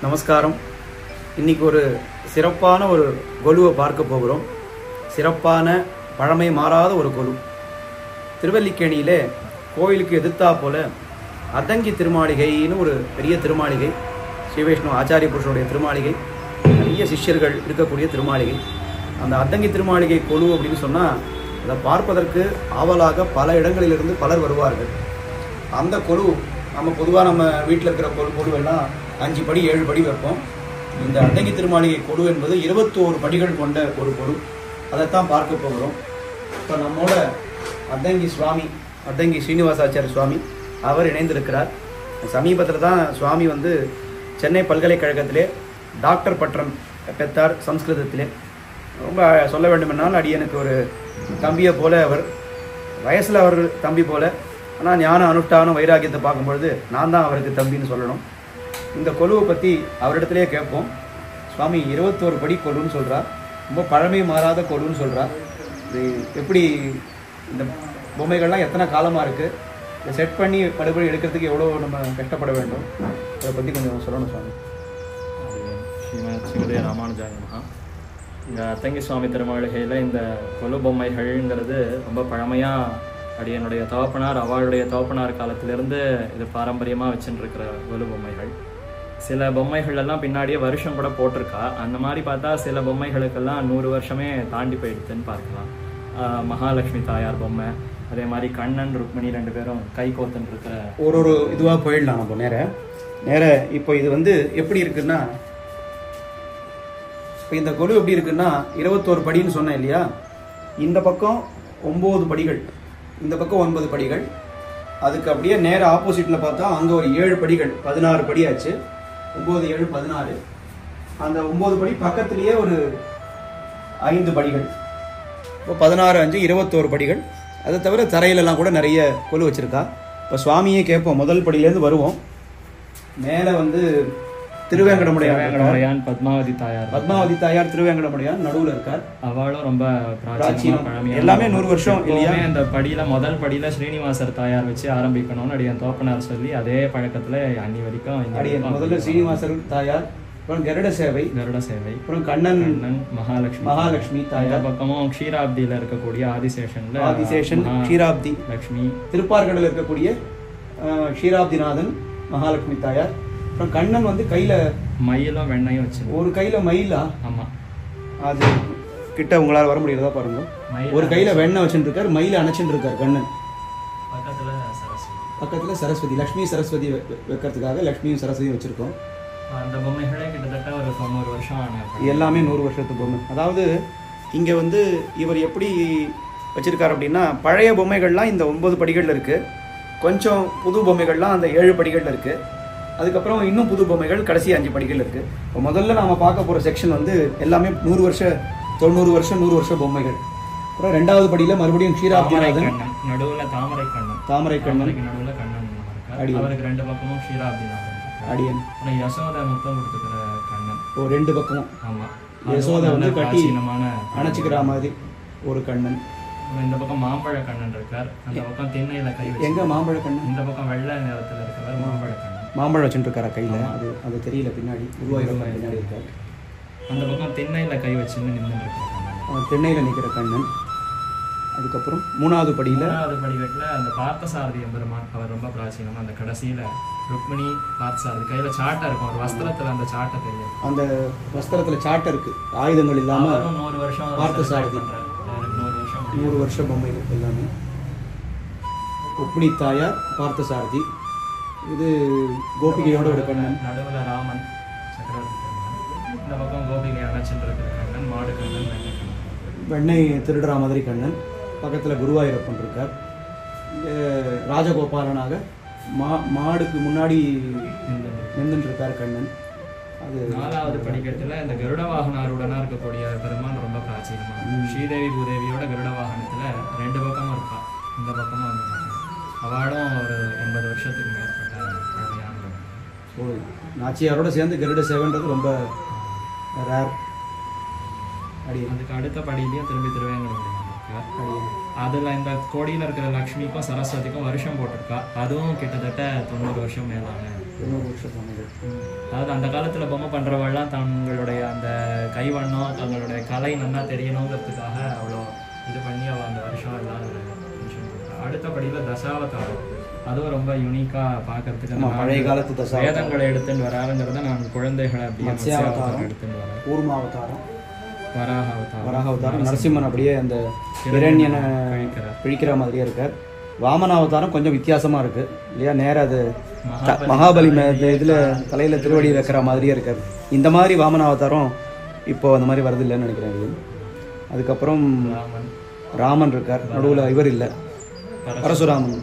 நமஸ்காரம். இன்றைக்கி ஒரு சிறப்பான ஒரு கொலுவை பார்க்க போகிறோம். சிறப்பான பழமை மாறாத ஒரு கொலு. திருவல்லிக்கேணியிலே கோயிலுக்கு எதிர்த்தா போல அதங்கி திருமாளிகைன்னு ஒரு பெரிய திருமாளிகை, ஸ்ரீவைஷ்ணவ ஆச்சாரிய புருஷனுடைய திருமாளிகை, நிறைய சிஷ்யர்கள் இருக்கக்கூடிய திருமாளிகை. அந்த அதங்கி திருமாளிகை கொலு அப்படின்னு சொன்னால் அதை பார்ப்பதற்கு ஆவலாக பல இடங்களிலிருந்து பலர் வருவார்கள். அந்த கொலு நம்ம பொதுவாக நம்ம வீட்டில் இருக்கிற கொலுவெல்லாம் 5 படி 7 படி வைப்போம். இந்த அதங்கி திருமாளிகை கொலு என்பது 21 படிகள் கொண்ட ஒரு கொலு. அதைத்தான் பார்க்க போகிறோம். இப்போ நம்மோட அதங்கி சுவாமி, அதங்கி ஸ்ரீனிவாசாச்சாரிய சுவாமி அவர் இணைந்திருக்கிறார். சமீபத்தில் தான் சுவாமி சென்னை பல்கலைக்கழகத்திலே டாக்டர் பட்டம் பெற்றார் சம்ஸ்கிருதத்திலே. ரொம்ப சொல்ல வேண்டுமென்றால் அடியனுக்கு ஒரு தம்பியை போல அவர், வயசில் அவர் தம்பி போல, ஆனால் ஞான அனுஷ்டான வைராக்கியத்தை பார்க்கும்பொழுது நான் தான் அவருக்கு தம்பின்னு சொல்லணும். இந்த கொலுவை பற்றி அவரிடத்துலேயே கேட்போம். சுவாமி 21 படி கொலுன்னு சொல்கிறார், ரொம்ப பழமை மாறாத கொலுன்னு சொல்கிறார். இது எப்படி, இந்த பொம்மைகள்லாம் எத்தனை காலமாக இருக்குது, இதை செட் பண்ணி படுபடி எடுக்கிறதுக்கு எவ்வளோ நம்ம கஷ்டப்பட வேண்டும், அதை பற்றி கொஞ்சம் சொல்லணும் சுவாமி. ஸ்ரீமத் ஸ்ரீமதே ராமானுஜாய நமஹ. இந்த அதங்கி சுவாமி திருமாளிகையில் இந்த கொலு பொம்மைகள்ங்கிறது ரொம்ப பழமையாக அடியனுடைய தகப்பனார், அவளுடைய தகப்பனார் காலத்திலிருந்து இது பாரம்பரியமாக வச்சுட்டு இருக்கிற கொலு பொம்மைகள். சில பொம்மைகள் எல்லாம் பின்னாடியே வருஷம் கூட போட்டிருக்கா. அந்த மாதிரி பார்த்தா சில பொம்மைகளுக்கெல்லாம் 100 வருஷமே தாண்டி போயிடுதுன்னு பார்க்கலாம். மகாலட்சுமி தாயார் பொம்மை, அதே மாதிரி கண்ணன் ருக்மிணி 2 பேரும் கை கோத்துன்னு இருக்கிற ஒரு இதுவாக போயிடலாம் நம்ம நேர. இப்போ இது எப்படி இருக்குன்னா, இப்போ இந்த கொலு எப்படி இருக்குன்னா 21 படின்னு சொன்னேன் இல்லையா, இந்த பக்கம் 9 படிகள், இந்த பக்கம் 9 படிகள், அதுக்கு அப்படியே நேர ஆப்போசிட்டில் பார்த்தா அங்கே ஒரு 7 படிகள், 16 படி ஆச்சு. 9 7 16. அந்த 9 படி பக்கத்துலேயே ஒரு 5 படிகள், இப்போ 16 5 21 படிகள். அதை தவிர தரையிலெல்லாம் கூட நிறைய கொலு வச்சுருக்கா. இப்போ சுவாமியே கேட்போம், முதல் படியிலேருந்து வருவோம். மேலே திருவேங்கடமுடையான் பத்மாவதி தாயார் திருவேங்கடமுடையான் நடுவில் இருக்கார். அவளும் ரொம்ப பிராச்சீனம், எல்லாமே 100 வருஷம் இல்லையா. அந்த படியில முதல் படியில ஸ்ரீனிவாசர் தாயார் வச்சு ஆரம்பிக்கணும்னு அடியன் தோப்பனார் சொல்லி அதே பழக்கத்துல அன்னி வரைக்கும் அடியன் முதல்ல ஸ்ரீனிவாசர் தாயார், அப்புறம் கருட சேவை, அப்புறம் கண்ணன் மகாலட்சுமி தாயார், பக்கமும் க்ஷீராப்தியில இருக்கக்கூடிய ஆதிசேஷன் க்ஷீராப்தி லட்சுமி, திருப்பார்கடல இருக்கக்கூடிய க்ஷீராப்திநாதன் மகாலட்சுமி தாயார். அப்புறம் கண்ணன் கையில மயிலும் வெண்ணையும் வச்சு, ஒரு கையில மயிலா, ஆமா அது கிட்ட உங்களால் வர முடியறதா பாருங்க. ஒரு கையில வெண்ணெய் வச்சுட்டு இருக்காரு, மயில அணைச்சுட்டு இருக்காரு கண்ணன். பக்கத்துல சரஸ்வதி, லட்சுமி சரஸ்வதி வைக்கிறதுக்காக லட்சுமியும் சரஸ்வதியும் வச்சிருக்கோம். அந்த பொம்மைகளே கிட்டத்தட்ட ஒரு 90 வருஷம் ஆன, எல்லாமே 100 வருஷத்து பொம்மை. அதாவது இங்கே இவர் எப்படி வச்சிருக்காரு அப்படின்னா, பழைய பொம்மைகள்லாம் இந்த 9 படிகளில் இருக்குது, கொஞ்சம் புது பொம்மைகள்லாம் அந்த 7 படிகளில் இருக்குது, அதுக்கப்புறம் இன்னும் புது பொம்மைகள் கடைசி 5 படிகள் இருக்குது. இப்போ முதல்ல நாம் பார்க்க போகிற செக்ஷன் எல்லாமே 100 வருஷம் 90 வருஷம் 100 வருஷம் பொம்மைகள். அப்புறம் 2வது படியில் மறுபடியும் க்ஷீராப்திநாதன், நடுவில் தாமரை கண்ணன் நடுவில் கண்ணன் அடி, அவருக்கு 2 பக்கமும் க்ஷீராப்திநாதன் அடியன், யசோதா முத்தம் கொடுத்துக்கிற கண்ணன். 2 பக்கமும் ஆமா, யசோதா கட்டி அணைச்சிக்கிற மாதிரி ஒரு கண்ணன். இந்த பக்கம் மாம்பழ கண்ணன் இருக்கார், அந்த பக்கம் திண்ணையில கை வச்சு. எங்க மாம்பழ கண்ணன்? இந்த பக்கம் வெள்ளை நிறத்தில் இருக்கிறவர் மாம்பழ கண்ணன். மாம்பழம் வச்சுட்டு இருக்காரா கையில? அது தெரியல, பின்னாடி உருவாயிரம் பின்னாடி இருக்கார். அந்த பக்கம் திண்ணையில கை வச்சுன்னு நின்று இருக்கிற கண்ணன், திண்ணையில நிற்கிற கண்ணன். அதுக்கப்புறம் 3வது படியில் படிக்கட்டில் அந்த பார்த்தசாரதி எம்பெருமான், அவர் ரொம்ப பிராச்சீனமாக அந்த கடைசியில் ருக்மிணி பார்த்தசாரதி கையில் சாட்டை இருக்கும், ஒரு வஸ்திரத்தில் அந்த சாட்டை தெரியும், அந்த வஸ்திரத்தில் சாட்டை இருக்கு, ஆயுதங்கள் இல்லாமல் 100 வருஷம் பார்த்தசாரதி, 100 வருஷம் பொம்மைகள் எல்லாமே. ருக்மிணி தாயார், பார்த்தசாரதி, இது கோபிகையோட ஒரு கண்ணன், நடுவில் ராமன் சக்கரவர்த்தி பெருமான், இந்த பக்கம் கோபிகை அணைச்சிட்டு இருக்கிற கண்ணன், மாடு கண்ணன், வெண்ணெய் திருடுற மாதிரி கண்ணன். பக்கத்தில் குருவாயூரப்பன் இருக்கார். ராஜகோபாலனாக மாடுக்கு முன்னாடி நின்றுட்டு இருக்கார் கண்ணன். அது 4வது படிக்கட்டில் இந்த கருட வாகனாருடனாக இருக்கக்கூடிய பெருமான் ரொம்ப பிராச்சீனமாக, ஸ்ரீதேவி பூதேவியோட கருட வாகனத்தில் 2 பக்கமும் இருக்கா, இந்த பக்கமும் அந்த பக்கம். அவளும் ஒரு 80 வருஷத்துக்கு மேற்பட்ட பழமையான. ஸோ நாச்சியாரோட சேர்ந்து கருட சேவைன்றது ரொம்ப ரேர். அதுக்கு அடுத்த படியிலையும் திருவேங்கடமுடையான் இருக்கார். அதில் இந்த கோடியில் இருக்கிற லக்ஷ்மிக்கும் சரஸ்வதிக்கும் வருஷம் போட்டிருக்கா, அதுவும் கிட்டத்தட்ட 90 வருஷம் மேலான 800 வருஷ சுவாமிகள். அதாவது அந்த காலத்தில் பொம்மை பண்ணுறவெல்லாம் தங்களுடைய அந்த கைவண்ணம் தங்களுடைய கலை நல்லா தெரியணுங்கிறதுக்காக அவ்வளோ இது பண்ணி அவள் அந்த வருஷம் எல்லாம் மென்ஷன் பண்ணுறாங்க. அடுத்தபடியில் தசாவதாரம், அதுவும் ரொம்ப யூனிக்காக பார்க்கறதுக்கு பழைய காலத்து தசா வேதங்களை எடுத்துன்னு வராருங்கிறத நான் குழந்தைகளை அப்படியே மத்ஸ்யாவதாரம் எடுத்துன்னு வரேன். கூர்மாவதாரம், வராகாவதாரம், வராகாவதாரம், நரசிம்மன் அப்படியே அந்த இரண்யனை பிழிக்கிற மாதிரியே இருக்கார். வாமனாவதாரம் கொஞ்சம் வித்தியாசமாக இருக்குது இல்லையா, நேராக அது மகாபலி இதில் தலையில் திருவடி வைக்கிற மாதிரியே இருக்கார். இந்த மாதிரி வாமனாவதாரம் இப்போ அந்த மாதிரி வருது இல்லைன்னு நினைக்கிறேன். அதுக்கப்புறம் ராமன் இருக்கார், நடுவில் இவர் இல்லை, பரசுராமன்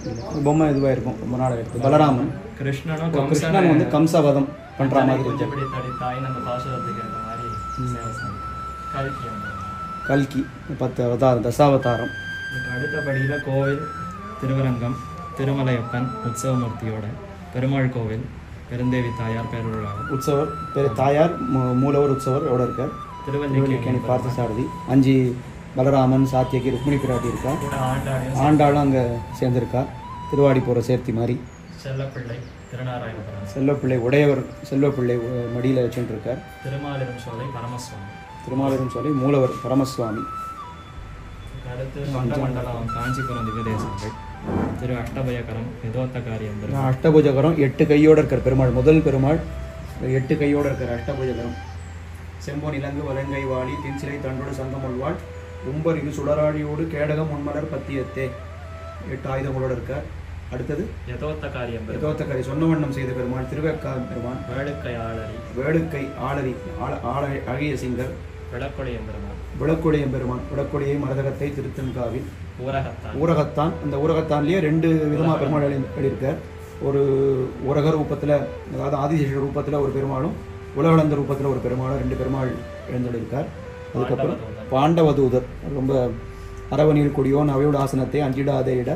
பொம்மை இதுவாக இருக்கும் ரொம்ப நாளாக இருக்குது. பலராமன், கிருஷ்ணன் வந்து கம்சவதம் பண்ணுற மாதிரி கல்கி 10 அவதாரம், தசாவதாரம். அடுத்தபடியில் கோவில் திருவரங்கம், திருமலையப்பன் உற்சவமூர்த்தியோட, பெருமாள் கோவில், பெருந்தேவி தாயார் பேருள்ளார் உற்சவர், தாயார் மூலவர் உற்சவர் இருக்கார். திருவல்லிக்கேணி பார்த்தசாரதி, 5 பலராமன், சாத்தியகி, ருக்மிணி பிராட்டி இருக்கா, ஆண்டாளும் அங்கே சேர்ந்திருக்கா, திருவாடி போகிற சேர்த்தி மாதிரி. செல்லப்பிள்ளை திருநாராயணபுரம், செல்லப்பிள்ளை உடையவர், செல்வப்பிள்ளை மடியில் வச்சுட்டு இருக்கார். திருமாலிரும் சோலை பரமசுவாமி, திருமாலிரும் சோலை மூலவர் பரமசுவாமி. அடுத்து மண்டமண்டலம் காஞ்சிபுரம் திவ்யதேசங்கள், திரு அஷ்டபயகரம் யதோத்தகாரியம், அஷ்டபுஜகரம் 8 கையோடு இருக்கிற பெருமாள், முதல் பெருமாள் 8 கையோடு இருக்கிற அஷ்டபுஜகரம். செம்பொன் இலங்கு வலங்கை வாளி தின்சிலை தண்டோடு சங்கமுள்வாள் உம்பர் இது சுடராழியோடு கேடகம் உண்மலர் பத்தியத்தே 8 ஆயுதங்களோடு இருக்கார். அடுத்தது யதோத்தகாரியம், யதோத்தகாரி சொன்ன வண்ணம் செய்த பெருமாள், திருவேக்கா பெருமான், வேடுக்கை ஆளரி, வேடுக்கை ஆளரி, அழகிய சிங்கர், விளக்கொடையம் பெருமான், விளக்கொடையம் பெருமான், விளக்கொடையை மரதகத்தை திருத்தன்காவில், ஊரகத்தான். அந்த ஊரகத்தான்லேயே 2 விதமாக பெருமாள் எழுதியிருக்கார். ஒரு உரகர் ரூபத்தில், அதாவது ஆதிசேஷ ரூபத்தில் ஒரு பெருமாளும், உலகளந்த ரூபத்தில் ஒரு பெருமாளும், 2 பெருமாள் எழுந்திருக்கார். அதுக்கப்புறம் பாண்டவதூதர், ரொம்ப அரவணியில் கொடியோன் அவையோட ஆசனத்தை அஞ்சிடாத இட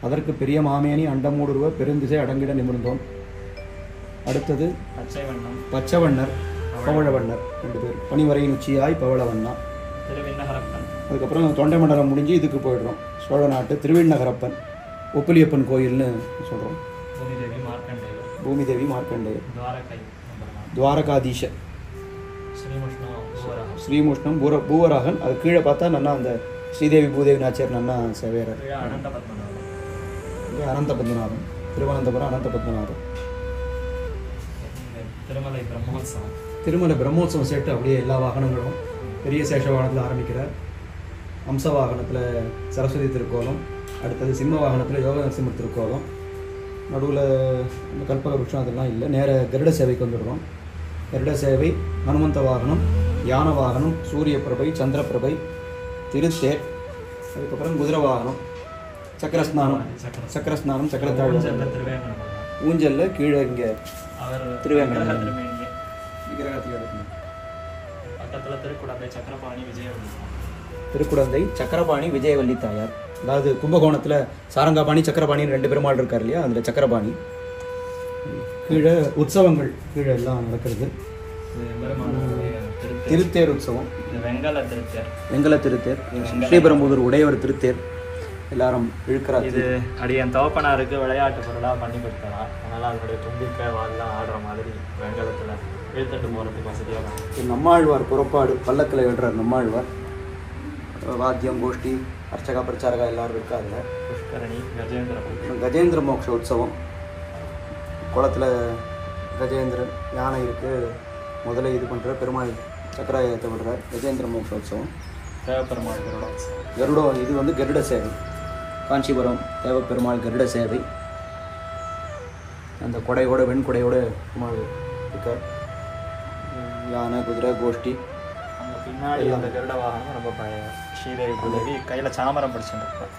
அதற்கு பெரிய மாமேனி அண்டமூடுருவ பெருந்திசை அடங்கிட நிமிர்ந்தோன். அடுத்தது பச்சவண்ணர், பவழவண்ணர் 2 பேர், பனிவரையின் உச்சியாய் பவளவண்ணா. அதுக்கப்புறம் தொண்டை மண்டலம் முடிஞ்சு இதுக்கு போயிடுறோம், சோழ நாட்டு திருவிண்ணகரப்பன், ஒப்புலியப்பன் கோயில்னு சொல்கிறோம். பூமிதேவி மார்க்கண்டேயர், துவாரகாதீஷ, ஸ்ரீமுஷ்ணம் பூவராகன். அது கீழே பார்த்தா நன்னா அந்த ஸ்ரீதேவி பூதேவி நாச்சியார் நன்னா சேவையர். அனந்த பத்மநாதன், திருவனந்தபுரம் அனந்த பத்மநாதன். திருமலை பிரம்மோத்சவம் சேர்த்து அப்படியே எல்லா வாகனங்களும், பெரிய சேஷ வாகனத்தில் ஆரம்பிக்கிறார், அம்ச வாகனத்தில் சரஸ்வதி திருக்கோலம், அடுத்தது சிம்ம வாகனத்தில் யோக நரசிம்மர் திருக்கோலம், நடுவில் இந்த கல்பக விருட்சம் அதெல்லாம் இல்லை, நேர கருட சேவைக்கு வந்துடுறோம். கருட சேவை, ஹனுமந்த வாகனம், யான வாகனம், சூரிய பிரபை, சந்திர பிரபை, திருத்தேர், அதுக்கப்புறம் குதிரை வாகனம், சக்கரஸ்நானம், சக்கரத்தாழ், ஊஞ்சலில் கீழே இங்கே திருவேங்கடம் விக்கிரகத்தை எடுக்கணும். திருக்குடந்தை சக்கரபாணி விஜயவல்லி தாயார், அதாவது கும்பகோணத்தில் சாரங்காபாணி சக்கரபாணின்னு 2 பெருமாள் இருக்கார் இல்லையா, அதில் சக்கரபாணி. கீழே உற்சவங்கள் கீழே எல்லாம் நடக்கிறது. திருத்தேர் உற்சவம், வெங்கல திருத்தேர், ஸ்ரீபெரும்புதூர் உடையவர் திருத்தேர், எல்லாரும் இழுக்கிறார். இது அடியன் தோப்பனாருக்கு விளையாட்டு பொருளாக பண்ணி கொடுத்தலாம், அதனால் அதனுடைய தும்பிக்கை வாழலாம் ஆடுற மாதிரி வெங்கலத்தில் இழுத்துட்டு போகிறதுக்கு வசதியாக. நம்மாழ்வார் புறப்பாடு, பல்லக்கில் எழுறார் நம்மாழ்வார், வாத்தியம் கோஷ்டி அர்ச்சகா பிரச்சாரகா எல்லாரும் இருக்காங்க. புஷ்கரணி கஜேந்திர மோக்ஷ உற்சவம், குளத்தில் கஜேந்திரன் யானை இருக்குது, முதல்ல இது பண்ணுற பெருமாள் சக்கராயத்தை விடுறார். கஜேந்திர மோக்ஷ உற்சவம், தேவப்பெருமாள் கருடம், இது வந்து கருட சேவை, காஞ்சிபுரம் தேவப்பெருமாள் கருட சேவை. அந்த கொடையோட வெண்கொடையோட பெருமாள் இருக்கார். யானை குதிரை கோஷ்டி, அங்கே பின்னாடி அந்த கருட வாகனம் ரொம்ப பழைய ஸ்ரீதேவி பூதேவி கையில் சாமரம் படிச்சுருப்பேன்.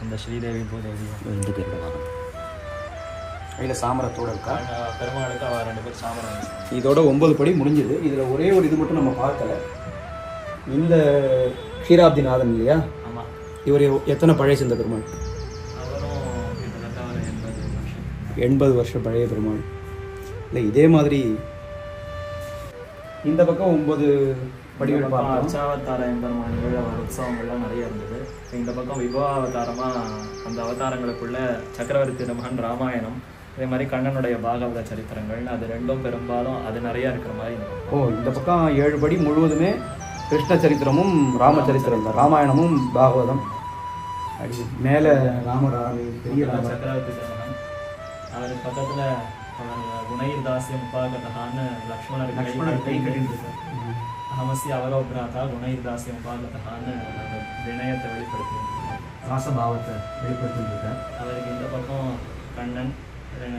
அந்த ஸ்ரீதேவி பூதேவி இந்த கருட வாகனம் கையில் சாமரத்தோடு இருக்கா. பெருமாளுக்கு அவள் 2 பேர் சாமரம். இதோட 9 படி முடிஞ்சுது. இதில் ஒரே ஒரு இது மட்டும் நம்ம பார்க்கல, இந்த க்ஷீராப்திநாதன் இல்லையா, ஆமாம், இவர் எத்தனை பழைய சேர்ந்த பெருமாள்? அவரும் 80 வருஷம் பழைய பெருமாள். இல்லை இதே மாதிரி இந்த பக்கம் 9 படிகள் பார்த்தோம். அர்ச்சாவதார எம்பெருமான்கள் உற்சவங்கள்லாம் நிறைய இருந்தது. இந்த பக்கம் விபவ அவதாரமாக அந்த அவதாரங்களுக்குள்ள சக்கரவர்த்தி மகன் ராமாயணம், இதே மாதிரி கண்ணனுடைய பாகவத சரித்திரங்கள் அது ரெண்டும் பெரும்பாலும் அது நிறைய இருக்கிற மாதிரி இருக்கும். ஓ, இந்த பக்கம் 7 படி முழுவதுமே கிருஷ்ண சரித்திரமும் ராமச்சரித்திரம் தான், ராமாயணமும் பாகவதம். அப்படி மேலே ராமர் பெரிய ராமர் சக்கரவர்த்தி தருணம். அவருக்கு பக்கத்துல அவர் குணைர் தாசியம் உபாகதான்னு லக்ஷ்மணர் கை கட்டிட்டு அகமசி அவரோபிராதா குணைர் தாசியம் உபாகதான்னு வினயத்தை வெளிப்படுத்தி ராசபாவத்தை வெளிப்படுத்திட்டு அவருக்கு இந்த பக்கம் கண்ணன்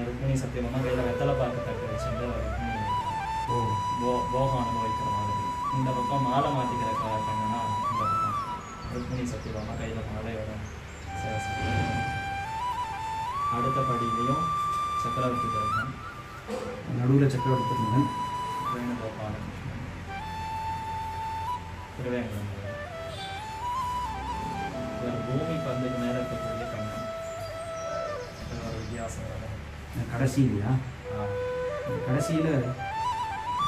ருக்மிணி சத்தியமாக கையில் வெத்தலை பாக்கு தட்டு வச்சுட்டு போகம் அனுபவிக்கிற மாதிரி. இந்த பக்கம் மாலை மாற்றிக்கிற கண்ணனா இந்த பக்கம் ருக்மிணி சத்தியமாக கையில் மாலையோட அடுத்த படியிலையும் சக்கரவர்த்தி தருணன், நடுவில் சக்கரவர்த்தி தருணன், வேணுகோபாலகிருஷ்ணன், திருவேங்கடம். இவர் பூமி பந்துக்கு மேலே இருக்கக்கூடிய கண்ணன். ஒரு வித்தியாசம் கடைசியிலையா? கடைசியில்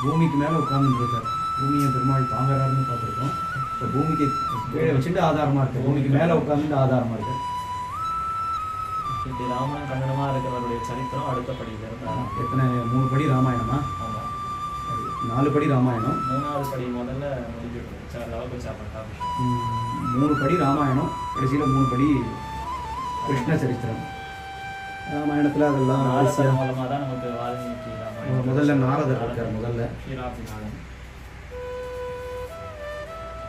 பூமிக்கு மேலே உட்கார்ந்துருக்கார். பூமியை பெருமாள் தாங்குறாருன்னு பார்த்துருக்கோம். இப்போ பூமிக்கு கீழே வச்சுட்டு ஆதாரமாக இருக்குது, பூமிக்கு மேலே உட்காந்துட்டு ஆதாரமாக இருக்குது. இப்படி ராமன் கண்ணனமாக இருக்கிறவருடைய சரித்திரம் அடுத்த படியில் இருந்தார். எத்தனை 3 படி ராமாயணமா? ஆமாம், 4 படி ராமாயணம். 3வது படி முதல்ல முடிஞ்சுட்டு லவகுச்சா பட்டாபிஷேகம். 3 படி ராமாயணம், கடைசியில் 3 படி கிருஷ்ண சரித்திரம். ராமாயணத்தில் அதெல்லாம் மூலமாக தான் நமக்கு வால்மீகி ராமாயணம். முதல்ல நாரதர் இருக்கார். முதல்ல க்ஷீராபிநாதன்,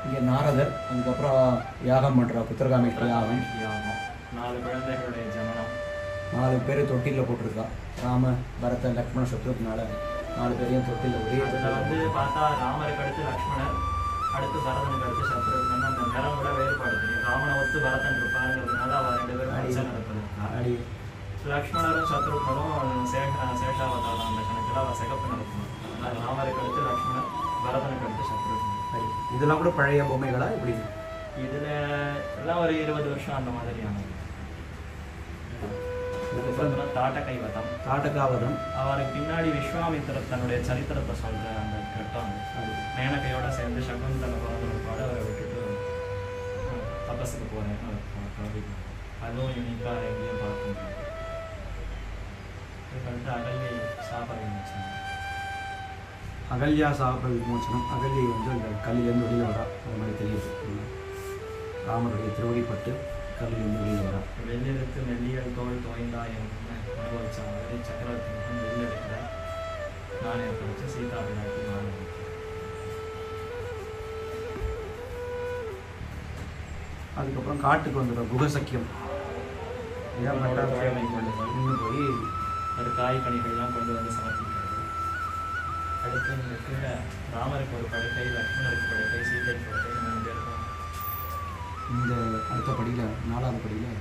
இங்கே நாரதர், அதுக்கப்புறம் யாகம் பண்ணுறா புத்திரகாமேஷ்டி யாகம். 4 குழந்தைகளுடைய ஜனனம். 4 பேர் தொட்டிலில் போட்டிருக்கா. ராம பரத லக்ஷ்மண சத்ருனால 4 பேரையும் தொட்டிலில் ஒரே. அதில் வந்து பார்த்தா ராமருக்கு அடுத்து லக்ஷ்மணர், அடுத்து பரதனுக்கு அடுத்து சத்ருகன். அந்த நிறம் கூட வேறுபாடு தெரியும். ராமனை ஒத்து பரதன் இருப்பாருங்கிறதுனால அவர் 2 பேரும் அடிச்சு நடப்பது. லக்ஷ்மணரும் சத்ருகனும் சேஷாவதாரம் அந்த கணக்கில் அவர் சிகப்பு நடத்தணும். அதனால் ராமருக்கு அடுத்து லக்ஷ்மணர், பரதனுக்கு அடுத்து சத்ருகன். இதெல்லாம் கூட பழைய பொம்மைகளா இப்படி? இதில் எல்லாம் ஒரு 20 வருஷம் அந்த மாதிரியானது. அதுக்கப்புறம் தாட்டகைவதம். தாட்டகாவதம். அவருக்கு பின்னாடி விஸ்வாமித்திரர் தன்னுடைய சரித்திரத்தை சொல்ற அந்த கட்டம். மேனகையோட சேர்ந்து சகுந்தல பாட அவரை விட்டுட்டு தபஸுக்கு போறேன்னு அதுவும் யூனிக்காக எங்கேயும் பார்க்க முடியாது. இதுக்கடுத்து அகல்யை சாப விமோசனம். அகல்யா சாப விமோசனம். அகல்யை வந்து அந்த கல்லிலேருந்து வெளியில் வரா, அது மாதிரி தெரியுது. ராமருடைய திருவடிப்பட்டு கல்லிலேருந்து வெளியில் வரா. வெள்ளிருக்கு மெல்லியல் தோல் தோய்ந்தாய் என்று அனுபவிச்ச மாதிரி சக்கரவர்த்தி முகம் வெள்ளி எடுக்கிறார். நானே படித்து சீதா பிராட்டி மாறி. அதுக்கப்புறம் காட்டுக்கு வந்துடும் குகசக்கியம். நின்று போய் அது காய் கனிகள்லாம் கொண்டு வந்து சமர்ப்பிக்கிறது. அடுத்து இந்த கீழே ராமருக்கு ஒரு படுக்கை, லக்ஷ்மணருக்கு படுக்கை, சீதைக்கு படுக்கை, 3 பேருக்கும். இந்த அடுத்த படியில் 4வது படியில்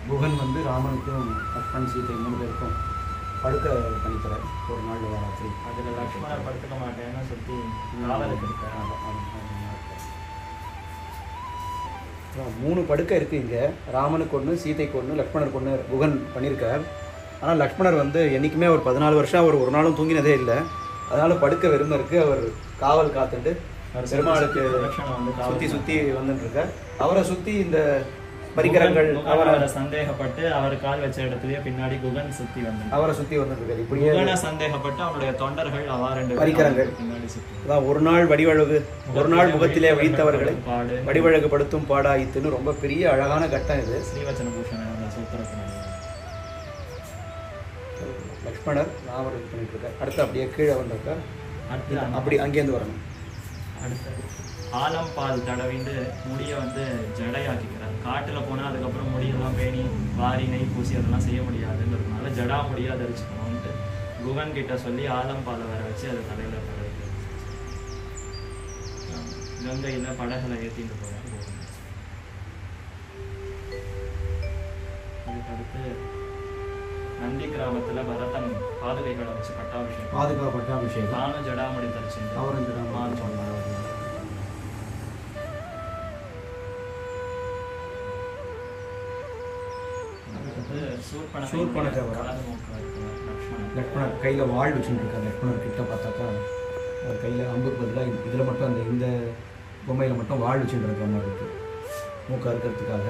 குகன் வந்து ராமனுக்கும் லக்ஷ்மண் சீதை 3 பேருக்கும் படுக்க பண்ணித்தர ஒரு நாள் ராத்திரி. அதில் லக்ஷ்மணர் படுத்துக்க மாட்டேன்னு சுற்றி காவலுக்கு இருக்கார். 3 படுக்கை இருக்குது இங்கே. ராமனுக்கு ஒன்று, சீதைக்கு ஒன்று, லக்ஷ்மணருக்கு ஒன்று குகன் பண்ணியிருக்கார். ஆனால் லக்ஷ்மணர் வந்து என்றைக்குமே ஒரு 14 வருஷம் அவர் ஒரு நாளும் தூங்கினதே இல்லை. அதனால் படுக்க வெறுமை இருக்குது. அவர் காவல் காத்துட்டு பெருமாளுக்கு சுற்றி சுற்றி வந்துட்டு இருக்கார். அவரை சுற்றி இந்த பரிகரங்கள் அவரை சந்தேகப்பட்டு அவர் கால் வச்ச இடத்துலயே பின்னாடி குகன் சுற்றி வந்து அவரை சுற்றி வந்துட்டு இருக்காரு. இப்படியே சந்தேகப்பட்டு அவருடைய தொண்டர்கள் அவ்வாறு பரிகரங்கள் அதான் ஒரு நாள் வடிவழகு, ஒரு நாள் முகத்திலே வைத்தவர்களை வடிவழகுபடுத்தும் பாடாயித்துன்னு ரொம்ப பெரிய அழகான கட்டம் இது. ஸ்ரீவச்சன பூஷண சூத்திரத்தினுடைய லக்ஷ்மணர் ராமர் பண்ணிட்டு இருக்கார். அடுத்து அப்படியே கீழே வந்திருக்கார். அப்படி அங்கேருந்து வரணும். அடுத்தது ஆலம்பால் தடவிண்டு முடியை வந்து ஜடையாக்கிக்கிறார். காட்டில் போனால் அதுக்கப்புறம் முடியெல்லாம் பேணி வாரி நெய் பூசி அதெல்லாம் செய்ய முடியாதுன்றதுனால ஜடா முடியாக தரிச்சுக்கணும்ட்டு குகன் கிட்ட சொல்லி ஆலம்பாலை வர வச்சு அதை தலையில் தடவிட்டு கங்கையில் படகுல ஏற்றிட்டு போகிறார் குகன். அதுக்கடுத்து நந்தி கிராமத்தில் பரதன் பாதுகைகளை வச்சு பட்டாபிஷேகம். நானும் ஜடாமுடி தரிச்சு அவரும் சொன்னார். லக்ஷ்மணர் கையில் வாழ் வச்சுட்டு இருக்கார். லக்ஷ்மணர் கிட்ட பார்த்தாக்கா அவர் கையில் அம்புக்கு பதிலாக இதில் மட்டும் இந்த பொம்மையில் மட்டும் வாழ் வச்சுட்டு இருக்க மாதிரி இருக்கு, மூக்க அறுக்கிறதுக்காக.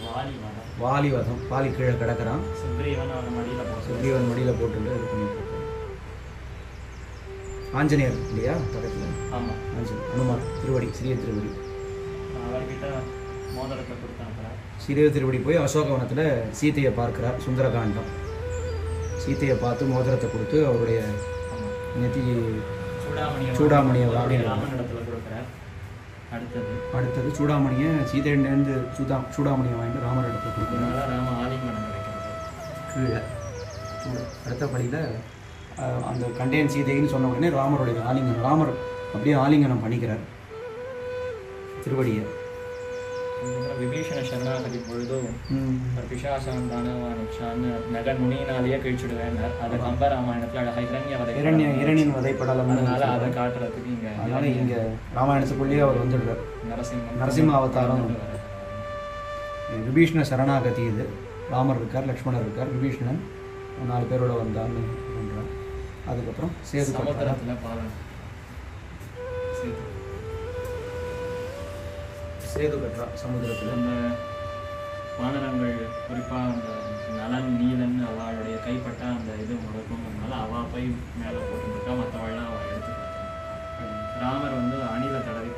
வாலி வனம். வாலி வதம், வாலி கீழே கிடக்கிறான், சுக்ரீவன் அவன் மடியில் போட்டு சுக்ரீவன் மடியில் போட்டுட்டு இது பண்ணிட்டு இருக்கான். ஆஞ்சநேயர் இல்லையா பக்கத்தில்? ஆமாம், ஆஞ்சநேயர், அனுமார் திருவடி, சிறிய திருவடி. அவர்கிட்ட மோதிரத்தை கொடுத்தாங்க. சிறிய திருவடி போய் அசோகவனத்தில் சீதையை பார்க்கிறார். சுந்தரகாண்டம். சீதையை பார்த்து மோதிரத்தை கொடுத்து அவருடைய நெத்தி சூடாமணியை ராமனிடத்துல கொடுக்குறார். அடுத்தது சூடாமணியை சீதையிலேருந்து சூடாமணியை வாங்கிட்டு ராமர் இடத்துல கொடுக்குறாரு. ராம ஆலிங்கனம் கிடைக்கிறது கீழே அடுத்தபடியில் அந்த கண்டேன் சீதைன்னு சொன்ன உடனே ராமருடைய ஆலிங்கனம், ராமர் அப்படியே ஆலிங்கனம் பண்ணிக்கிறார் திருவடியை. விபீஷண சரணாகதி பொழுதும் பிசாசான் தானவானிச்சான்னு நகன் முனியினாலேயே கழிச்சுடுவேன். அதை கம்பராமாயணத்தில் அழகாக இரணியன் வதைப்படலம், அதனால அதை காட்டுறதுக்கு இங்கே அதனால இங்கே ராமாயணத்துக்குள்ளேயே அவர் வந்துடுறார். நரசிம்ம அவதாரம். விபீஷ்ண சரணாகதி இது. ராமர் இருக்கார், லக்ஷ்மணர் இருக்கார், விபீஷ்ணன் 4 பேரோட வந்தான்னு பண்ணுறார். அதுக்கப்புறம் சேது சமுத்திரத்தில் பாலம் சேது கட்டுறா சமுத்திரத்தில். அந்த வானரங்கள் குறிப்பாக அந்த நலன் நீலன் அவளுடைய கைப்பட்டா அந்த இது முடக்கும்னால அவள் போய் மேலே போட்டுருக்கா, மற்றவள்லாம் அவள் எடுத்துக்கிட்டான். ராமர் வந்து அணில தடவி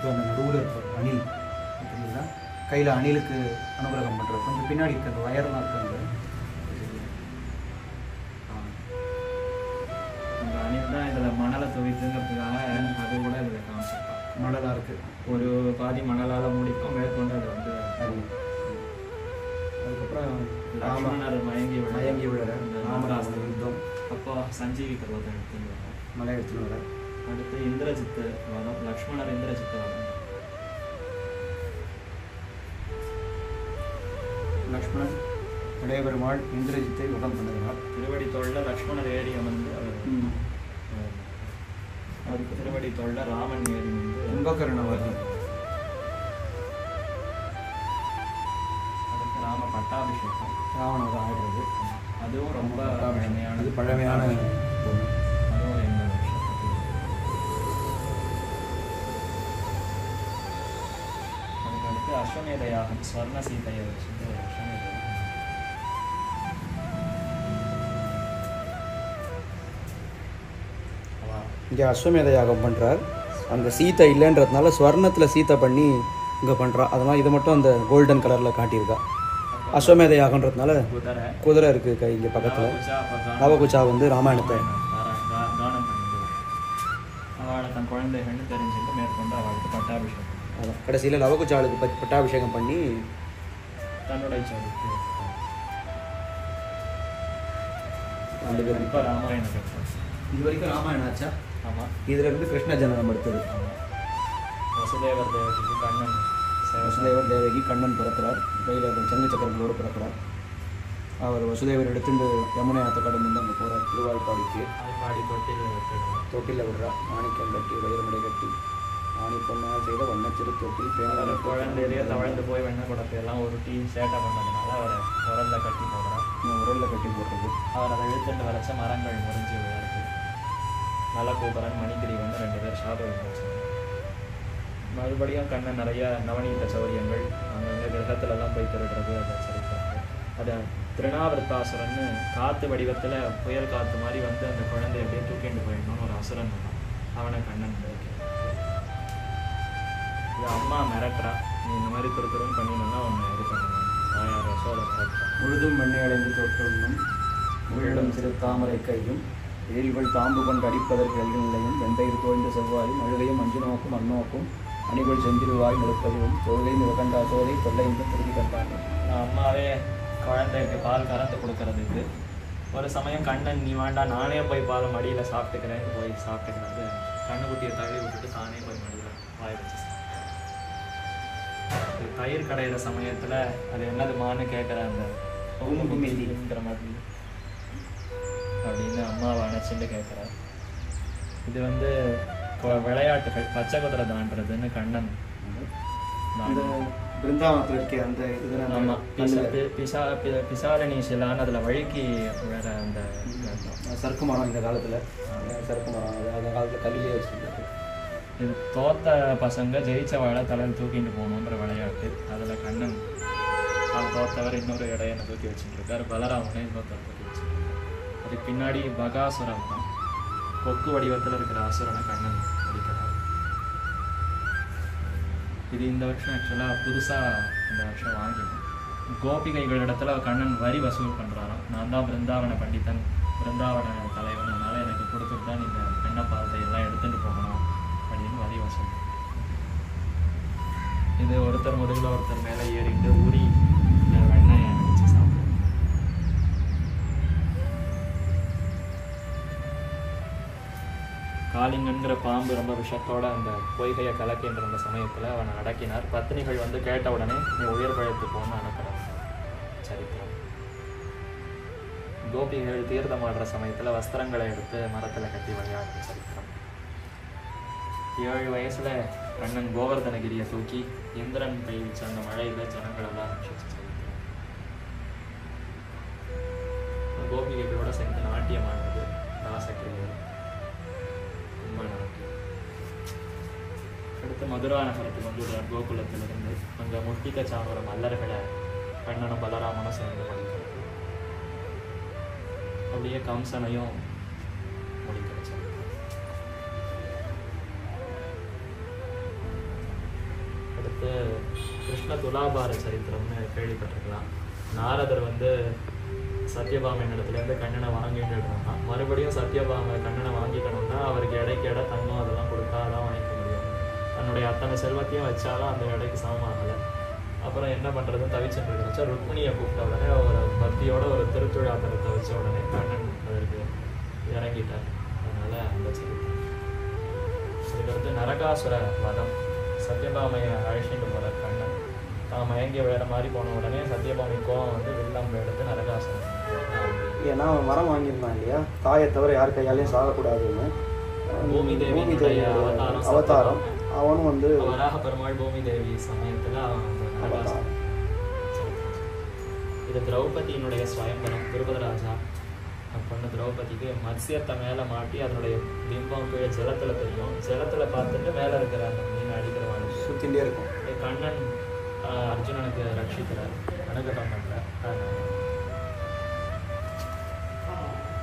அந்த நடுவில் இருப்பார் அணில் அப்படின்னா கையில் அணிலுக்கு அனுகிரகம் பண்ணுறது. கொஞ்சம் பின்னாடி இருக்க அந்த வயர்லாம் இருக்காங்க. அந்த அணில் தான் இதில் மணலை துவைத்துங்கிறதுக்காக அது கூட இதில் காமிச்சிருப்பான். மணலாக இருக்குது, ஒரு பாதி மணலால் முடிக்கும், மேற்கொண்டு அது வந்து அதுக்கப்புறம் ராமனர் மயங்கி விழற ராமராவண யுத்தம். அப்போ சஞ்சீவி பர்வத்தை எடுத்துன்னு வர மலை எடுத்துன்னு வர. அடுத்து இந்திரஜித்து வதம், லக்ஷ்மணர் இந்திரஜித்து வதம். லக்ஷ்மணன் இளைய பெருமாள் இந்திரஜித்தை வதம் பண்ணுகிறார். திருவடி தோளில் லக்ஷ்மணர் ஏறி அமர்ந்து அதுக்கு திருவடி தோளில் ராமன் ஏறி வந்து கும்பகர்ண வதம். அதுக்கு ராம பட்டாபிஷேகம் ராவணன் ஆடுறது. அதுவும் ரொம்ப பழமையானது, பழமையான பொண்ணு. அதுவும் 80 வருஷத்துக்கு. அதுக்கடுத்து அஸ்வமேத யாகம், ஸ்வர்ண சீதையை வச்சுட்டு அஸ்வமேத யாகம். இங்கே அஸ்வமேத யாகம் பண்ணுறார். அந்த சீத்தை இல்லைன்றதுனால ஸ்வர்ணத்தில் சீத்தை பண்ணி இங்கே பண்ணுறா. அதனால் இதை மட்டும் அந்த கோல்டன் கலரில் காட்டியிருக்கா. அஸ்வமேத யாகன்றதுனால குதிரை இருக்குது கை இங்கே பக்கத்தில். நவகுச்சா வந்து ராமாயணத்தை தானம் பண்ணிட்டு அவளை தன் குழந்தைகள்னு தெரிஞ்சுட்டு மேற்கொண்டு அவளுக்கு பட்டாபிஷேகம். அதான் கடைசியில் நவகுச்சாளுக்கு பட்டாபிஷேகம் பண்ணி தன்னுடைய சோதிக்கு அந்த பேர். இப்போ ராமாயண கட்டம் இது வரைக்கும் ராமாயணம் ஆச்சா? ஆமாம். இதிலிருந்து கிருஷ்ண ஜனனம் எடுத்தது. வசுதேவர் தேவகிக்கு கண்ணன் வசுதேவர் தேவகி கண்ணன் பிறக்கிறார். கையில் சங்கு சக்கரங்களோடு பிறக்கிறார். அவர் வசுதேவர் எடுத்துட்டு யமுனை ஆற்ற கடந்து அங்கே போகிறார் திருவாய்ப்பாடிக்கு. பாடி தொட்டிலில் விடுறா. மாணிக்கம் கட்டி வயிறுமடை கட்டி ஆணி பொண்ணால் செய்த வண்ணச்சிறு தொட்டில் பேனால குழந்தையிலேயே தவழ்ந்து போய் வெண்ணெய் குடத்தை எல்லாம் உருட்டி சேட்டை பண்ணதுனால அவரை உரல்ல கட்டி போடுறார். உரலில் கட்டி போடுறது. அவர் அதை இழுத்துட்டு வரைச்ச மரங்கள் முறிஞ்சு விழுறது. நலகோபரன் மணிகிரிவன் 2 பேர் சாப விமோசனம். மறுபடியும் கண்ணன் நிறைய நவநீத சௌரியங்கள் அங்கங்கே கிரகத்துலலாம் போய் திருடுறது அதை சரிக்கிறாங்க. அதை திருநாவர்த்தாசுரன்னு காற்று வடிவத்தில் புயல் காற்று மாதிரி வந்து அந்த குழந்தை அப்படியே தூக்கிட்டு போயிடணும்னு ஒரு அசுரன் தான். அவனை கண்ணன் இது அம்மா மிரட்டுறா, நீ இந்த மாதிரி திருத்துருன்னு பண்ணினோன்னா அவனை இது பண்ணணும். தாயார் யசோதை மிரட்டுறா. முழுதும் வெண்ணை அடைந்து தோற்றொன்னும் முழுடும் சிறு தாமரை கையும் எழில்கள் தாம்பு கொண்டு அடிப்பதற்கு எல்கு நிலையும் வெந்தையில் தோய்ந்த செவ்வாயும் அழுகையும் அஞ்சு நோக்கும் அந்நோக்கும் அணிகள் செஞ்சிருவாய் நெருப்பதிவும் தொழுகை மிகக்கண்டா சோதை தொல்லையும் திருப்பி கட்டாங்க. அம்மாவே குழந்தைக்கு பால் கறந்து கொடுக்கறதுக்கு ஒரு சமயம் கண்ணன் நீ வேண்டாம் நானே போய் பால் மடியில் சாப்பிட்டுக்கிறேன் போய் சாப்பிட்டுக்கிறது. கண்ணுக்குட்டியை தழுவி விட்டுட்டு தானே போய் மடியில் வாய் வச்சு தயிர் கடையிற சமயத்தில் அது என்னதுமான்னு கேட்குற அந்த குமிலிங்கிற மாதிரி அப்படின்னு அம்மாவை அணைச்சிட்டு கேட்குறார். இது வந்து விளையாட்டுகள் பச்சை குதிரை தாண்டதுன்னு கண்ணன் பிருந்தாவனத்தில் இருக்க அந்த இதில் ஆமாம் பிசாலினி சிலான்னு அதில் வழுக்கி வேற அந்த சறுக்கு மரம் இந்த காலத்தில் சறுக்கு மரம் அது அந்த காலத்தில் கல்லிலே வச்சுருக்காரு. இது தோத்த பசங்க ஜெயிச்ச வாழை தலையில் தூக்கிட்டு போகணுன்ற விளையாட்டு. அதில் கண்ணன் தான் தோத்தவர் இன்னொரு இடையனை தூக்கி வச்சுட்டு இருக்கார், பலராமனை இன்னொருத்தர் தூக்கி வச்சுருக்காரு. அதுக்கு பின்னாடி பகாசுரம் தான், கொக்கு வடிவத்தில் இருக்கிற அசுரனை கண்ணன் அடிக்கிறார். இது இந்த வருஷம் ஆக்சுவலாக புதுசாக இந்த வருஷம் வாங்கினோம். கோபிகைகளிடத்துல கண்ணன் வரி வசூல் பண்ணுறாராம். நான் தான் பிருந்தாவன பண்டிதன், பிருந்தாவன தலைவன், அதனால் எனக்கு கொடுத்துட்டு தான் நீங்கள் பெண்ணப்பாதத்தை எல்லாம் எடுத்துகிட்டு போகணும் அப்படின்னு வரி வசூல். இது ஒருத்தர் முதுகில் ஒருத்தர் மேலே ஏறிட்டு ஊறி வெண்ணெயை அடித்து சாப்பிடும். காளிங்கன்கிற பாம்பு ரொம்ப விஷத்தோட அந்த பொய்கையை கலக்கின்ற அந்த சமயத்தில் அவனை அடக்கினார். பத்தினிகள் வந்து கேட்ட உடனே நீ உயிர் பழைத்து போன்னு அனுப்புகிறார் சரித்திரம். கோபிகள் தீர்த்தமாடுற சமயத்தில் வஸ்திரங்களை எடுத்து மரத்தில் கட்டி விளையாடுற சரித்திரம். 7 வயசுல கண்ணன் கோவர்தனகிரியை தூக்கி இந்திரன் கை வச்ச அந்த மழையில் ஜனங்களெல்லாம் ரட்சிச்சு சரித்திரம். கோபிகளோட சேர்ந்து நாட்டியம் ஆனது ராசக்கிரியர். அடுத்து மதுரா நகரத்துக்கு வந்துடுறார் கோகுலத்திலிருந்து. அங்கே முட்டிக்க சாமர மல்லர்களை கண்ணனும் பலராமனும் சேர்ந்து முடிக்கிறது. அப்படியே கம்சனையும் முடிக்க வச்சார். அடுத்து கிருஷ்ண துலாபார சரித்திரம்னு கேள்விப்பட்டிருக்கலாம். நாரதர் வந்து சத்யபாம இடத்துலேருந்து கண்ணனை வாங்கிட்டு இருந்தாங்க. மறுபடியும் சத்யபாம கண்ணனை வாங்கிக்கணும்னா அவருக்கு இடைக்கு இடம் தங்கம் அதெல்லாம் கொடுத்தா தான் வாங்கிக்க முடியும். தன்னுடைய அத்தனை செல்வத்தையும் வச்சாலும் அந்த இடைக்கு சமமாகலை. அப்புறம் என்ன பண்ணுறதுன்னு தவிச்சுட்டு இருக்கிறச்சா ருக்மிணியை கூப்பிட்ட உடனே ஒரு பக்தியோட ஒரு திருத்துழாத்தரத்தை வச்ச உடனே கண்ணன் அதற்கு இறங்கிட்டார். அதனால் அந்த சரித்திரம். அதுக்கடுத்து நரகாசுர வதம். சத்யபாமையை அழைச்சிட்டு போகிறார் கண்ணன். தான் மயங்கி வேற மாதிரி போன உடனே சத்யபாமி கோவம் வந்து வில்லம்பு எடுத்து நரகாசுரன். ஏன்னா அவன் வரம் வாங்கியிருந்தான் இல்லையா, தாயை தவிர யார் கையாலையும் சாகக்கூடாதுன்னு. பூமி தேவியினுடைய அவதாரம். அவனும் வந்து வராக பெருமாள் பூமி தேவி சமயத்தில் அவன் நரகாசுரன். இது திரௌபதியினுடைய ஸ்வயம்பரம். திருபதராஜா பொண்ணு திரௌபதிக்கு மத்சியத்தை மேலே மாட்டி அதனுடைய பிம்பம் கீழே ஜலத்தில் தெரியும். ஜலத்தில் பார்த்துட்டு மேலே இருக்கிற அந்த மீன் அடிக்கிற மாதிரி சுற்றிகிட்டே இருக்கும். கண்ணன் அர்ஜுனனுக்கு ரட்சிக்கிறார், அனுகிரகம் பண்றார்.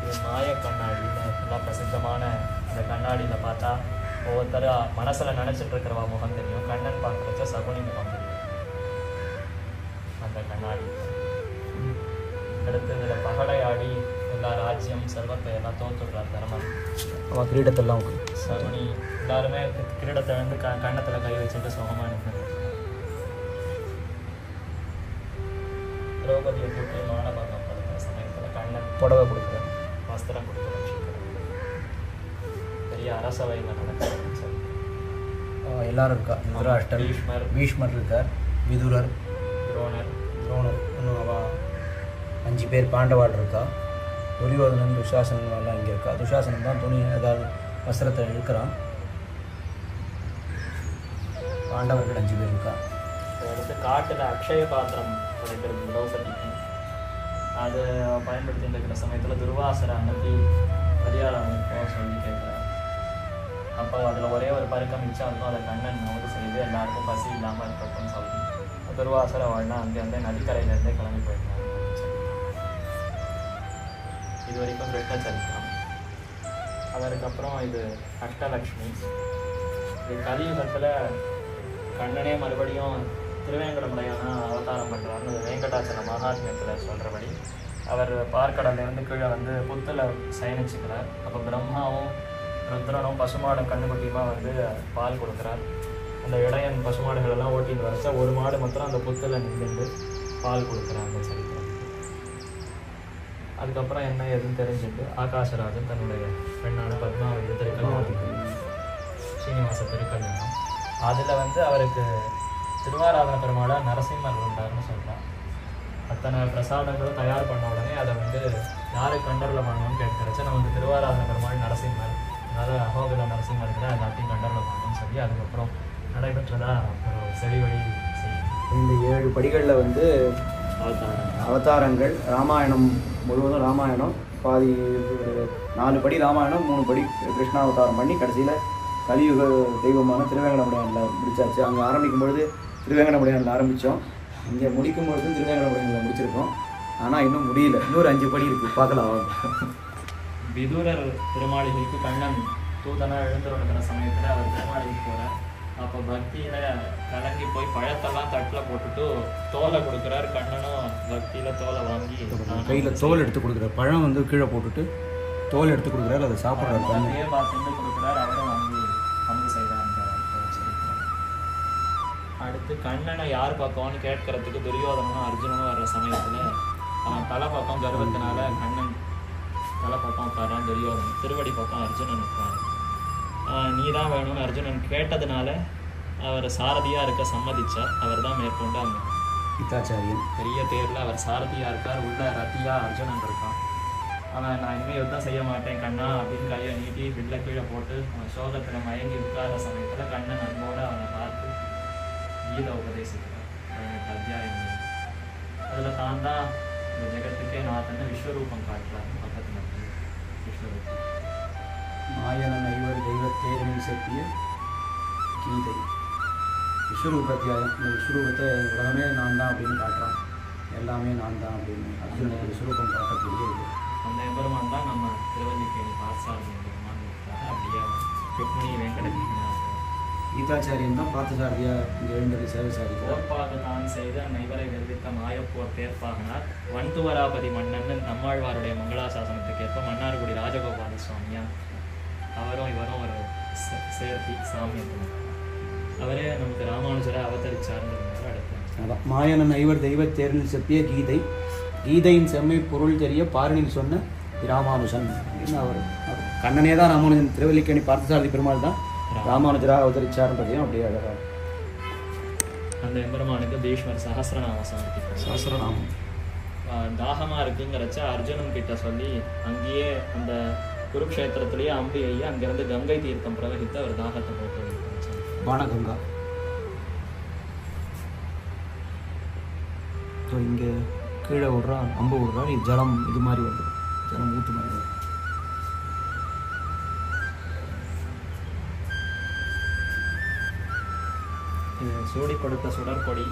இது மாய கண்ணாடின்னு எல்லாம் பிரசித்தமான அந்த கண்ணாடியில் பார்த்தா ஒவ்வொருத்தர் மனசில் நினச்சிட்டு இருக்கிறவா முகம் தெரியும். கண்ணன் பார்க்குறச்ச சகுனி முகம் தெரியும் அந்த கண்ணாடி. அடுத்து இதில் பகடையாடி எல்லா ராஜ்யம் செல்வத்தை எல்லாம் தோற்றுடுறார் தர்மன். அவன் கிரீடத்தெல்லாம் சகுனி எல்லாருமே கிரீடத்தை வந்து கண்ணத்தில் கை வச்சுட்டு சுகமாக நிற்கிறது. திரௌபதியை தூக்கி மானபங்கம் படுத்துற சமயத்தில் கண்ணன் புடவை கொடுக்குறேன், வஸ்திரம் கொடுத்து ரட்சிக்கிறார். பெரிய அரசவையில் நடக்கிறது. எல்லாரும் இருக்கா. யுதராஷ்டர், பீஷ்மர் இருக்கார், விதுரர், துரோணர், இன்னும் அவ 5 பேர் பாண்டவாள் இருக்கா. துரியோதனன், துஷாசனன் எல்லாம் இங்கே இருக்கா. துஷாசனன் தான் துணி ஏதாவது வஸ்திரத்தை இழுக்கிறான். பாண்டவர்கள் 5 பேர் இருக்கா. அடுத்து காட்டில் அக்ஷய பாத்திரம் கிடைக்கிறது திரௌபதிக்கு. அதை பயன்படுத்திட்டு இருக்கிற சமயத்தில் துர்வாசரை அனுப்பி பரிகாரம் போக சொல்லி கேட்குறாரு. அப்போ அதில் ஒரே ஒரு பருக்கம் மிச்சம் இருக்கும். அதை கண்ணன் நோடு செய்து எல்லாருக்கும் பசி இல்லாமல் இருக்கட்டும்னு சொல்லி துர்வாசரை வாழ்னா அங்கேருந்தே நதிக்கரையிலேருந்தே கிளம்பி போயிருந்தாங்க. இது வரைக்கும் கிருஷ்ண சரித்திரம். அதற்கப்புறம் இது அஷ்டலக்ஷ்மி. இது கலியுகத்தில் கண்ணனே மறுபடியும் திருவேங்கடமுடையான அவதாரம் பண்ணுறாருன்னு வெங்கடாச்சல மகாத்மியத்தில் சொல்கிறபடி அவர் பார்க்கடலேருந்து கீழே வந்து புத்தில் சயனிச்சுக்கிறார். அப்போ பிரம்மாவும் ருத்ரனும் பசுமாடும் கண்ணுக்குட்டியுமா வந்து பால் கொடுக்குறார். அந்த இடையன் பசுமாடுகளெல்லாம் ஓட்டிட்டு வரைச்சா ஒரு மாடு மாத்திரம் அந்த புத்தில் நின்று பால் கொடுக்குறாங்க சரித்திரம். அதுக்கப்புறம் என்ன எதுன்னு தெரிஞ்சுட்டு ஆகாசராஜன் தன்னுடைய பெண்ணான பத்மாவதி திருக்கல்யாணம், சீனிவாச திருக்கல்யாணம், அதில் வந்து அவருக்கு திருவாராதன பெருமாளாக நரசிம்மர் இருந்தார்னு சொல்கிறார். அத்தனை பிரசாதங்களும் தயார் பண்ண உடனே அதை வந்து யாரு கண்டரில் பண்ணணும்னு கேட்கிறச்ச நமக்கு திருவாராதன பெருமாள் நரசிம்மர், அதனால் அகோபில நரசிம்மருக்கு தான் எல்லாத்தையும் கண்டரில் பண்ணணும்னு சொல்லி அதுக்கப்புறம் நடைபெற்றதா ஒரு செவி வழி செய்யும். இந்த 7 படிகளில் வந்து அவதாரங்கள் ராமாயணம் முழுவதும் ராமாயணம் பாதி, ஒரு 4 படி ராமாயணம், 3 படி கிருஷ்ணாவதாரம் பண்ணி கடைசியில் கலியுக தெய்வமான திருவேங்கடமுடையானில் முடிச்சாச்சு. அங்கே ஆரம்பிக்கும் பொழுது திருவேங்கடமுடையானில் ஆரம்பித்தோம், இங்கே முடிக்கும் பொழுது திருவேங்கடமுடையானில் முடிச்சிருக்கோம். ஆனால் இன்னும் முடியல, இன்னொரு 5 படி இருக்குது, பார்க்கலாம். விதுரர் திருமாளிகைக்கு கண்ணன் தூதனா எழுந்துருக்கிற சமயத்தில் அவர் திருமாளிகைக்கு போகிறார். அப்போ பக்தியில் கலங்கி போய் பழத்தெல்லாம் தட்டில் போட்டுட்டு தோலை கொடுக்குறார். கண்ணனும் பக்தியில் தோலை வாங்கி கையில் தோல் எடுத்து கொடுக்குறாரு. பழம் வந்து கீழே போட்டுட்டு தோல் எடுத்து கொடுக்குறாரு, அதை சாப்பிட்றாரு. கண்ணையே பார்த்துட்டு கொடுக்குறாரு, அவரும் வாங்கி பங்கு செய்கிறாங்க. அடுத்து கண்ணனை யார் பக்கம்னு கேட்கறதுக்கு துரியோதனும் அர்ஜுனனும் வர்ற சமயத்தில் அவன் தலை பக்கம் கர்வத்தினால கண்ணன் தலை பக்கம் உட்காரான், துரியோதனன் திருவடி பக்கம் அர்ஜுனன் உட்காரான். நீ தான் வேணும்னு அர்ஜுனன் கேட்டதுனால அவர் சாரதியாக இருக்க சம்மதிச்சார். அவர் தான் மேற்கொண்டு அந்த கீதாச்சாரியன் பெரிய தேரில் அவர் சாரதியாக இருக்கார். உள்ள ரத்தியாக அர்ஜுனன் இருக்கான். அவன் நான் இனிமேல் யுத்தம் செய்ய மாட்டேன் கண்ணா அப்படின்னு கையை நீட்டி வில்ல கீழே போட்டு அவன் சோகத்தில் மயங்கி உட்கார சமயத்தில் கண்ணன் அன்போடு அவனை பார்த்து கீதை உபதேசிக்கிறார். 18 அத்தியாயம். அதில் தான் தான் இந்த ஜெகத்துக்கே நான் தன்னை விஸ்வரூபம் காட்டுறாரு. பக்கத்தில் விஸ்வரூபம் மாயனன் ஐவர் தெய்வத்தேரில் செப்பிய கீதை விஸ்வரூப அத்தியாயம். இந்த விஸ்வரூபத்தை உலகமே நான் தான் அப்படின்னு காட்டுறான், எல்லாமே நான் தான் அப்படின்னு அர்ஜுனுக்கு விஸ்வரூபம் காட்டக்கூடிய இது. அந்த எம்பெருமான் தான் நம்ம திருவல்லிக்கேணி பார்த்தசாரதி எம்பெருமான் இருக்காரு. அப்படியே ருக்மிணி வெங்கடகிருஷ்ணன் கீதாச்சாரியன் தான் பார்த்தசாரதியா இங்கே எழுந்தது சேவை சாதிக்கிறார். போர்ப்பாக தான் செய்த நைவரை வெறுவித்த மாயப்போர் தேர்ப்பாகனார் வன்துவராபதி மன்னன் நம்மாழ்வாருடைய மங்களாசாசனத்துக்கு ஏற்ப மன்னார்குடி ராஜகோபால சுவாமியா அவரும் இவரும் ஒரு சேர்த்தி சாமியம். அவரே நமக்கு ராமானுஜரை அவதரிச்சார்னு அடுத்து மாயனன் ஐவர் தெய்வத்தேரில் செப்பிய கீதை, கீதையின் செம்மை பொருள் தெரிய பாரணியில் சொன்ன ராமானுஜன் அப்படின்னு அவர் கண்ணனே தான் ராமானுஜன். திருவல்லிக்கேணி பார்த்தசாரதி பெருமாள் தான் ராமானுஜராக அவதரிச்சார்ன்றதையும் அப்படியே அழகாக அந்த எம்பெருமானுக்கு பீஷ்மர் சஹஸ்ரநாமம் சமர்ப்பித்தார். சஹஸ்ரநாமம் தாகமாக இருக்குங்கிறச்ச அர்ஜுனன் கிட்ட சொல்லி அங்கேயே அந்த குருக்ஷேத்திரத்திலேயே அம்பி ஐயா அங்கிருந்து கங்கை தீர்த்தம் பிரவகித்து அவர் தாகத்தை போட்டு பானகங்கா. ஸோ இங்கே கீழே விடுறான், அம்பு விடுறான், இது ஜலம் இது மாதிரி வருது, ஜலம் ஊற்று மாதிரி வருது. இது சூடி கொடுத்த சுடற்கொடி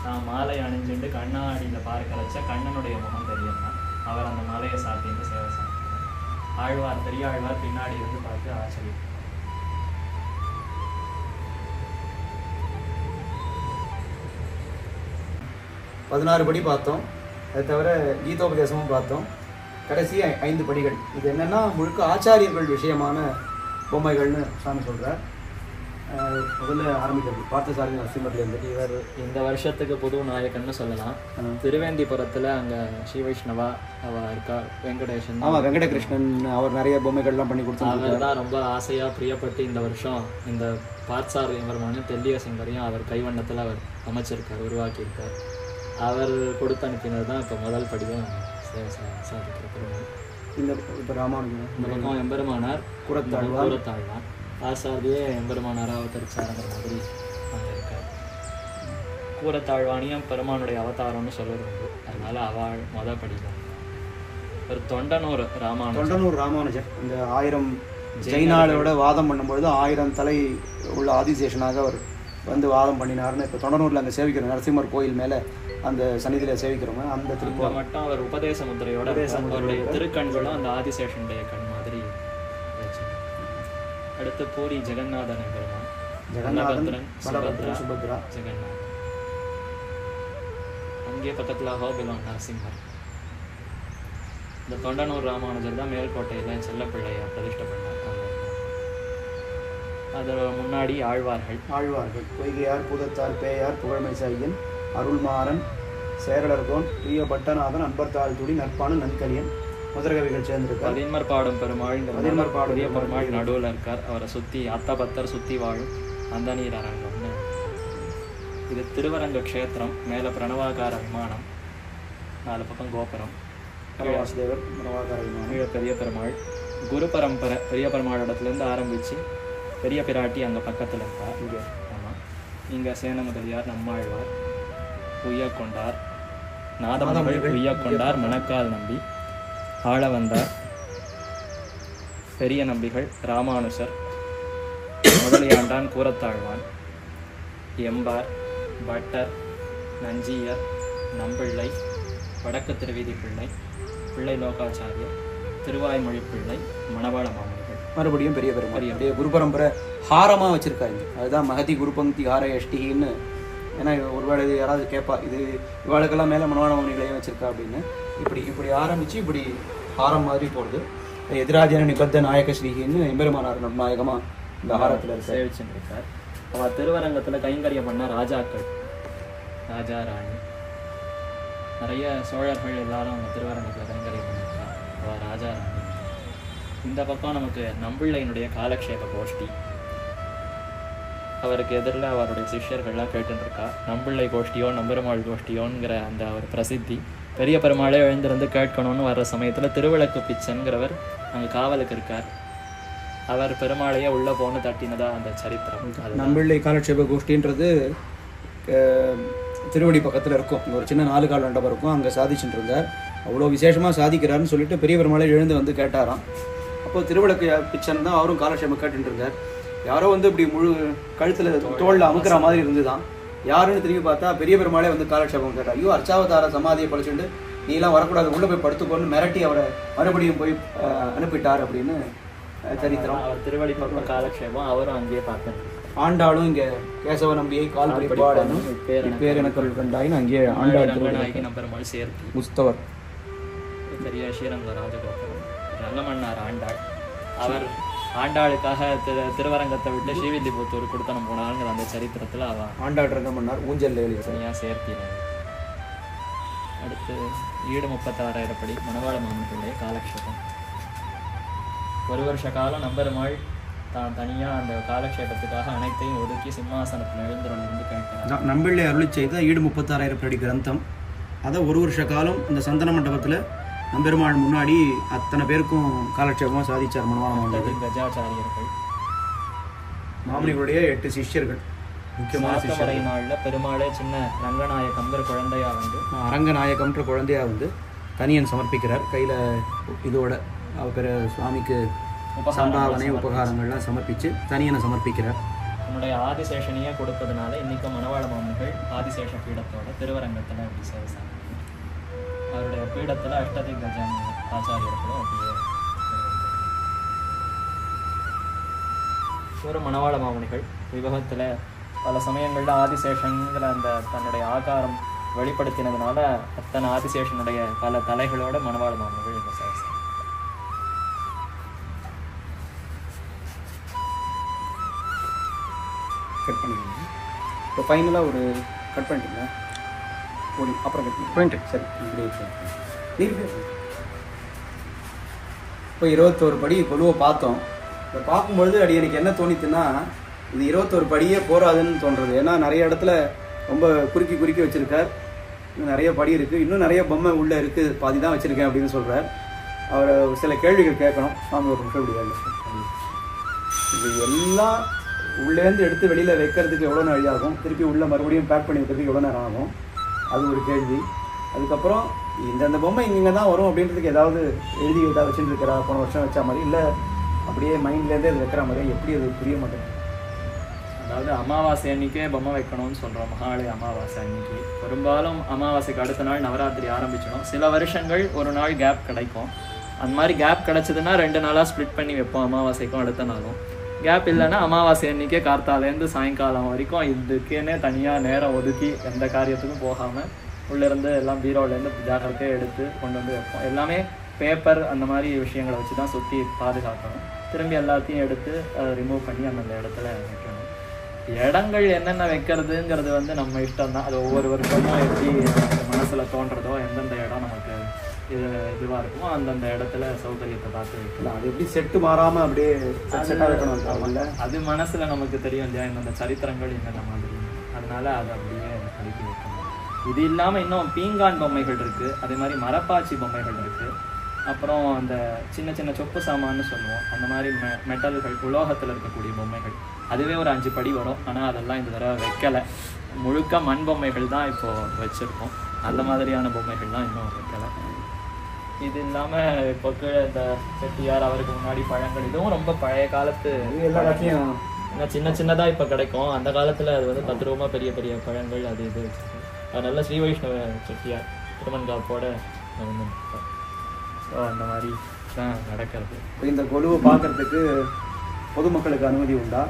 நான் மாலை அணிஞ்சுட்டு கண்ணாடியில் பார்க்க வச்ச கண்ணனுடைய முகம் தெரியல. அவர் அந்த மாலையை சாத்திட்டு சேவை சாப்பிட்டார். ஆழ்வார் பெரிய ஆழ்வார் பின்னாடி இருந்து பார்த்து ஆச்சரியம். பதினாறு படி பார்த்தோம். அது தவிர கீதோபதேசமும் பார்த்தோம். கடைசி 5 படிகள். இது என்னென்னா முழுக்க ஆச்சாரியர்கள் விஷயமான பொம்மைகள்னு சாமி சொல்கிறார். முதல்ல ஆரம்பிக்கிறது பார்த்தசாரதி நரசிம்மர்லேருந்து. இவர் இந்த வருஷத்துக்கு புது நாயகன்னு சொல்லலாம். திருவேந்திபுரத்தில் அங்கே ஸ்ரீ வைஷ்ணவா அவள் இருக்கா, வெங்கடேஷன். ஆமாம், வெங்கடகிருஷ்ணன் அவர் நிறைய பொம்மைகள்லாம் பண்ணி கொடுத்தாங்க. அவர் தான் ரொம்ப ஆசையாக பிரியப்பட்டு இந்த வருஷம் இந்த பார்த்தசாரதி எம்பெருமானும் தெல்லிய சிங்கரையும் அவர் கைவண்ணத்தில் அவர் அமைச்சிருக்கார், உருவாக்கியிருக்கார். அவர் கொடுத்து அனுப்பினது தான் இப்போ முதல் படிதான் சாதிக்கிற பெருமாள். இந்த இப்போ ராமானுஜன் இந்த பக்கம் எம்பெருமானார் கூறத்தாழ்வான் ஆசாரியே எம்பெருமானாராக அவதரிச்சாருங்கிற மாதிரி அங்கே இருக்கார். கூறத்தாழ்வானியும் பெருமானுடைய அவதாரம்னு சொல்வது உண்டு. அதனால அவள் மொதல் படிதான். ஒரு தொண்டனூர் ராமானுஜர் இந்த 1000 ஜெயினாளோட வாதம் பண்ணும்பொழுது 1000 தலை உள்ள ஆதிசேஷனாக அவர் வந்து வாதம் பண்ணினார்னு இப்போ தொண்டனூரில் அங்கே சேவிக்கிறோம். நரசிம்மர் கோயில் மேலே அந்த சன்னிதியில் சேவிக்கிறவங்க அந்த திருப்பி மட்டும் அவர் உபதேச முத்திரையோட அவருடைய திருக்கண்களும் அந்த ஆதிசேஷனுடைய கண் மாதிரி. அடுத்து பூரி ஜெகநாதன் எம்பெருமான், ஜெகநாதன் சுபத்ரா ஜெகநாதன். அங்கே பக்கத்தில் ஹோபிலம் நரசிம்மர். இந்த தொண்டனூர் ராமானுஜர் தான் மேல்கோட்டையில் செல்லப்பிள்ளையை பிரதிஷ்டை பண்ணார். அது முன்னாடி ஆழ்வார்கள் பொய்கையார், பூதத்தார், பேயார், புகழ்மைசாயன், அருள்மாறன், சேரலர்கோன், பிரிய பட்டநாதன், அன்பர்தாள் துடி, நற்பானு, நன்கலியன் முதற்கவிகள் சேர்ந்திருக்கார். பதின்மர் பாடும் பெருமாள் பெருமாள் நடுவில் இருக்கார். அவரை சுற்றி அத்தபத்தர் சுற்றி வாழும் அந்த நீர் அரங்கம்னு. இது திருவரங்க க்ஷேத்திரம். மேலே பிரணவாகார விமானம், 4 பக்கம் கோபுரம், வாசுதேவர் பிரணவாகார விமானம், கீழே பெரிய பெருமாள். குரு பரம்பரை பெரிய பெருமாள் இடத்துலேருந்து ஆரம்பித்து பெரிய பிராட்டி அங்கே பக்கத்தில் இருக்கார். இங்கே ஆமாம், இங்கே சேன முதலியார், நம்மாழ்வார், உய்யக்கொண்டார், நாதமகள் உய்யக்கொண்டார், மணக்கால் நம்பி, ஆளவந்தார், பெரிய நம்பிகள், ராமானுஜர், முதலியாண்டான் கூரத்தாழ்வான், எம்பார், பட்டர், நஞ்சியர், நம்பிள்ளை, வடக்கு திருவீதி பிள்ளை, பிள்ளை லோகாச்சாரியர், திருவாய்மொழி பிள்ளை, மணவாள மாமனிகள். மறுபடியும் பெரிய பெருமாள் அப்படியே குரு பரம்பரை ஹாரமாக வச்சுருக்காங்க. அதுதான் மகதி குரு பங்கி ஹார எஷ்டின்னு. ஏன்னா ஒருவேளை இது யாராவது கேட்பா, இது இவாளுக்கெல்லாம் மேலே மணவாள மாமனிகளையும் வச்சுருக்கா அப்படின்னு. இப்படி ஆரம்பித்து இப்படி ஹாரம் மாதிரி போடுது. எதிராஜன நிபத்த நாயக ஸ்ரீகின்னு எம்பெருமானார் நாயகமாக இந்த ஹாரத்தில் சேவிச்சுருக்கார். அவள் திருவரங்கத்தில் கைங்கரியம் பண்ண ராஜாக்கள், ராஜா ராணி, நிறைய சோழர்கள் எல்லாரும் அவங்க திருவரங்கத்தில் கைங்கரியம் பண்ணியிருக்கார். அவள் ராஜா ராணி. இந்த பக்கம் நமக்கு நம்பிள்ளையினுடைய காலக்ஷேப கோஷ்டி. அவருக்கு எதிரில் அவருடைய சிஷ்யர்கள்லாம் கேட்டுருக்கா. நம்பிள்ளை கோஷ்டியோ நம்பெருமாள் கோஷ்டியோங்கிற அந்த ஒரு பிரசித்தி. பெரிய பெருமாளே எழுந்திருந்து கேட்கணும்னு வர்ற சமயத்தில் திருவிளக்கு பிச்சன்கிறவர் அங்கே காவலுக்கு இருக்கார். அவர் பெருமாளையே உள்ளே போன்னு தட்டினதா அந்த சரித்திரம். நம்பிள்ளை காலட்சேப கோஷ்டின்றது திருவடி பக்கத்தில் இருக்கும். இங்கே ஒரு சின்ன 4 கால் மண்டபம் இருக்கும். அங்கே சாதிச்சுட்டு இருந்தார். அவ்வளோ விசேஷமாக சாதிக்கிறாருன்னு சொல்லிட்டு பெரிய பெருமாளை எழுந்து வந்து கேட்டாராம். அப்போது திருவிளக்கு பிச்சன் தான் அவரும் காலட்சேபம் கேட்டுட்டு இருந்தார். யாரோ வந்து இப்படி முழு கழுத்தில் தோளில் அமுக்கிற மாதிரி இருந்துதான். யாருன்னு திரும்பி பார்த்தா பெரிய பெருமாளே வந்து காலட்சேபம் கேட்டார். ஐயோ, அர்ச்சாவதார சமாதியை பழிச்சுட்டு நீலாம் வரக்கூடாது, உள்ளே போய் படுத்துக்கோன்னு மிரட்டி அவரை மறுபடியும் போய் அனுப்பிட்டார் அப்படின்னு சரித்திரம். அவர் திருவடி பக்கம் காலக்ஷேபம் அவரும் அங்கேயே பார்த்தேன். ஆண்டாளும் இங்கே கேசவ நம்பியை கால் படிப்பாடனும் பேர் எனக்கு கண்டாயின்னு அங்கேயே ஆண்டாள் ரங்கநாயகி நம்பெருமாள் சேர்த்தி முஸ்தவர் பெரிய ஸ்ரீரங்க ராஜகோபுரம் ரங்கமன்னார் ஆண்டாள். அவர் ஆண்டாளுக்காக திருவரங்கத்தை விட்டு ஸ்ரீவில்லிபுத்தூர் கொடுத்தனம் போனாங்கிற அந்த சரித்திரத்தில் அவன் ஆண்டாள் ரங்கமன்னார் ஊஞ்சல் தனியாக சேர்த்தினார். அடுத்து ஈடு 36,000 படி மணவாள மாமனிகளுடைய காலக்ஷேபம். ஒரு வருஷ காலம் நம்பெருமாள் தான் தனியாக அந்த காலக்ஷேபத்துக்காக அனைத்தையும் ஒதுக்கி சிம்மாசனத்தில் எழுந்துருந்து கேட்கிறார். நம்பிள்ளை அருளி செய்த ஈடு 36,000 படி கிரந்தம். அதை ஒரு வருஷ காலம் இந்த சந்தன மண்டபத்தில் நம்பெருமாள் முன்னாடி அத்தனை பேருக்கும் காலட்சேபமாக சாதிச்சார் மணவாள மாமனிகள். கஜாச்சாரியர்கள் மாமனிகளுடைய 8 சிஷ்யர்கள் முக்கியமான சிஷ்யரை நாளில் பெருமாளே சின்ன ரங்கநாயகம்ங்கிற குழந்தையா வந்து அரங்கநாயகம்ன்ற குழந்தையா வந்து தனியன் சமர்ப்பிக்கிறார். கையில் இதோட அவர் சுவாமிக்கு சம்பாவனை உபகாரங்கள்லாம் சமர்ப்பித்து தனியனை சமர்ப்பிக்கிறார். நம்முடைய ஆதிசேஷனையே கொடுப்பதனால இன்னைக்கும் மணவாள மாமனிகள் ஆதிசேஷ பீடத்தோட திருவரங்கத்தில் அப்படி சேவிச்சாங்க. அவருடைய பீடத்தில் அஷ்டதி கஜாமி ஆச்சாரியர்களும் அப்படியே ஒரு மணவாள மாமனிகள் விபகத்தில் பல சமயங்களில் ஆதிசேஷங்கிற அந்த தன்னுடைய ஆகாரம் வெளிப்படுத்தினதுனால அத்தனை ஆதிசேஷனுடைய பல தலைகளோட மணவாள மாமனிகள் இந்த சேவிச்சாங்க. கட் பண்ணிடுங்க. இப்போ ஃபைனலாக ஒரு கட் பண்ணிட்டீங்களா? ஒரு அப்புறம் கட் பண்ணிட்டு சரி இப்போ 21 படி பொதுவை பார்த்தோம். இதை பார்க்கும்பொழுது அடி எனக்கு என்ன தோணித்துன்னா, இது 21 படியே போராதுன்னு தோன்றது. ஏன்னா நிறைய இடத்துல ரொம்ப குறுக்கி வச்சுருக்கார். இன்னும் நிறைய படி இருக்குது, இன்னும் நிறைய பொம்மை உள்ளே இருக்குது, பாதி தான் வச்சுருக்கேன் அப்படின்னு சொல்கிறார். அவரை சில கேள்விகள் கேட்கணும். சாமி ஒரு நிமிஷம் இப்படி இது எல்லாம் உள்ளேருந்து எடுத்து வெளியில் வைக்கிறதுக்கு எவ்வளோ நாள் ஆகும், திருப்பி உள்ளே மறுபடியும் பேக் பண்ணி வைக்கிறதுக்கு எவ்வளோ நேரம் ஆகும், அது ஒரு கேள்வி. அதுக்கப்புறம் இந்த பொம்மை இங்கே தான் வரும் அப்படின்றதுக்கு ஏதாவது எழுதி ஏதாவது வச்சுருக்கிறா, போன வருஷம் வச்ச மாதிரி, இல்லை அப்படியே மைண்ட்லேருந்தே அது வைக்கிற மாதிரி, எப்படி அது புரிய மாட்டேங்குது. அதாவது அமாவாசை அன்னைக்கே பொம்மை வைக்கணும்னு சொல்கிறோம். மகாலய அமாவாசை அன்னைக்கு பெரும்பாலும் அமாவாசைக்கு அடுத்த நாள் நவராத்திரி ஆரம்பிச்சிடும். சில வருஷங்கள் ஒரு நாள் கேப் கிடைக்கும். அந்த மாதிரி கேப் கிடைச்சதுன்னா 2 நாளாக ஸ்ப்ளிட் பண்ணி வைப்போம், அமாவாசைக்கும் அடுத்த நாளும். கேப் இல்லைன்னா அமாவாசை அன்னைக்கே கார்த்தாலேருந்து சாயங்காலம் வரைக்கும் இதுக்கேனே தனியாக நேரம் ஒதுக்கி எந்த காரியத்துக்கும் போகாமல் உள்ளேருந்து எல்லாம் பீரோலேருந்து ஜாக்கிரதையாக எடுத்து கொண்டு வந்து வைப்போம். எல்லாமே பேப்பர் அந்த மாதிரி விஷயங்களை வச்சு தான் சுற்றி பாதுகாக்கணும். திரும்பி எல்லாத்தையும் எடுத்து அதை ரிமூவ் பண்ணி அந்தந்த இடத்துல வைக்கணும். இடங்கள் என்னென்ன வைக்கிறதுங்கிறது வந்து நம்ம இஷ்டம் தான். அது ஒவ்வொரு வருஷமும் எப்படி மனசில் தோன்றதோ எந்தெந்த இடம் நமக்கு இதுவாக இருக்குமோ அந்தந்த இடத்துல சௌகரியத்தை பார்த்து வைக்கலாம். அது எப்படி செட்டு மாறாமல் அப்படியே வைக்கணும். அது மனசில் நமக்கு தெரியும் இல்லையா, இந்த சரித்திரங்கள் என்னென்ன மாதிரி, அதனால அதை அப்படியே கழித்து வைக்கணும். இது இல்லாமல் இன்னும் பீங்கான் பொம்மைகள் இருக்குது, அதே மாதிரி மரப்பாச்சி பொம்மைகள் இருக்குது. அப்புறம் அந்த சின்ன சின்ன சொப்பு சாமான்னு சொல்லுவோம், அந்த மாதிரி மெட்டல்கள் உலோகத்தில் இருக்கக்கூடிய பொம்மைகள், அதுவே ஒரு 5 படி வரும். ஆனால் அதெல்லாம் இந்த தடவை வைக்கலை. முழுக்க மண் பொம்மைகள் தான் இப்போது வச்சுருக்கோம். அந்த மாதிரியான பொம்மைகள்லாம் இன்னும் வைக்கலை. இது இல்லாமல் இப்போ இந்த செட்டியார் அவருக்கு முன்னாடி பழங்கள், இதுவும் ரொம்ப பழைய காலத்து எல்லா இடத்துலையும் ஏன்னா சின்ன சின்னதாக இப்போ கிடைக்கும். அந்த காலத்தில் அது வந்து 10 ரூபா பெரிய பெரிய பழங்கள் அது இது அது நல்ல ஸ்ரீ வைஷ்ணவ செட்டியார் திருமண்காப்போட ஸோ அந்த மாதிரி தான் நடக்கிறது. இப்போ இந்த கொலுவை பார்க்கறதுக்கு பொதுமக்களுக்கு அனுமதி உண்டா?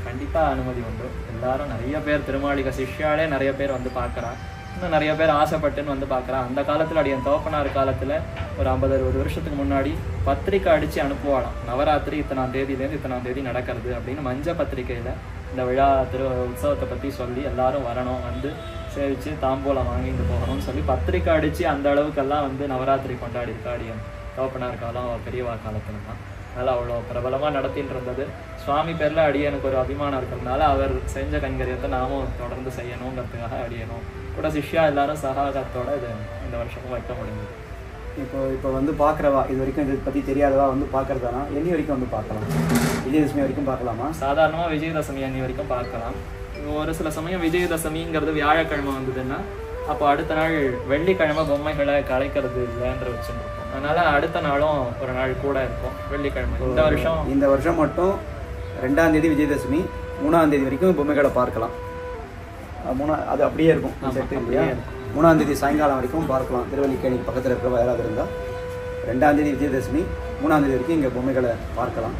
கண்டிப்பாக அனுமதி உண்டு. எல்லாரும் நிறைய பேர் திருமாளிகை சிஷ்யாலே நிறைய பேர் வந்து பார்க்குறா. இன்னும் நிறைய பேர் ஆசைப்பட்டுன்னு வந்து பார்க்குறா. அந்த காலத்தில் என் தோப்பனார் காலத்தில் ஒரு 50-60 வருஷத்துக்கு முன்னாடி பத்திரிக்கை அடித்து அனுப்புவாளாம். நவராத்திரி இத்தனாம் தேதியிலேருந்து இத்தனாம் தேதி நடக்கிறது அப்படின்னு மஞ்ச பத்திரிக்கையில் இந்த விழா உற்சவத்தை பற்றி சொல்லி எல்லாரும் வரணும், வந்து சேவிச்சு தாம்பூலம் வாங்கிட்டு போகணும்னு சொல்லி பத்திரிக்கை அடித்து அந்த அளவுக்கெல்லாம் வந்து நவராத்திரி கொண்டாடி இருக்கா அடியன் தோப்பனார் காலம் பெரியவா காலத்துல தான். அதனால் அவ்வளோ பிரபலமாக நடத்திட்டு இருந்தது. சுவாமி பேரில் அடியனுக்கு ஒரு அபிமானம் இருக்கிறதுனால அவர் செஞ்ச கைங்கரியத்தை நாமும் தொடர்ந்து செய்யணுங்கிறதுக்காக அடியணும் கூட சிஷ்யா எல்லாரும் சகாகத்தோட இது இந்த வருஷமும் வைக்க முடியுது. இப்போ வந்து பார்க்குறவா இது வரைக்கும் இதை பற்றி தெரியாதவா வந்து பார்க்குறதானா என்னி வரைக்கும் வந்து பார்க்கலாம்? விஜயதசமி வரைக்கும் பார்க்கலாமா? சாதாரணமாக விஜயதசமி அன்னி வரைக்கும் பார்க்கலாம். ஒரு சில சமயம் விஜயதசமிங்கிறது வியாழக்கிழமை வந்ததுன்னா அப்போ அடுத்த நாள் வெள்ளிக்கிழமை பொம்மைகளை கலைக்கிறது இல்லைன்ற வச்சுருக்கோம். அதனால அடுத்த நாளும் ஒரு நாள் கூட இருக்கும் வெள்ளிக்கிழமை. இந்த வருஷம் மட்டும் 2ஆம் தேதி விஜயதசமி, 3ஆம் தேதி வரைக்கும் பொம்மைகளை பார்க்கலாம். அது அப்படியே இருக்கும். 3ஆம் தேதி சாயங்காலம் வரைக்கும் பார்க்கலாம். திருவல்லிக்கேணி பக்கத்தில் இருக்கிற யாராவது இருந்தால் 2ஆம் தேதி விஜயதசமி, 3ஆம் தேதி வரைக்கும் இங்கே பொம்மைகளை பார்க்கலாம்.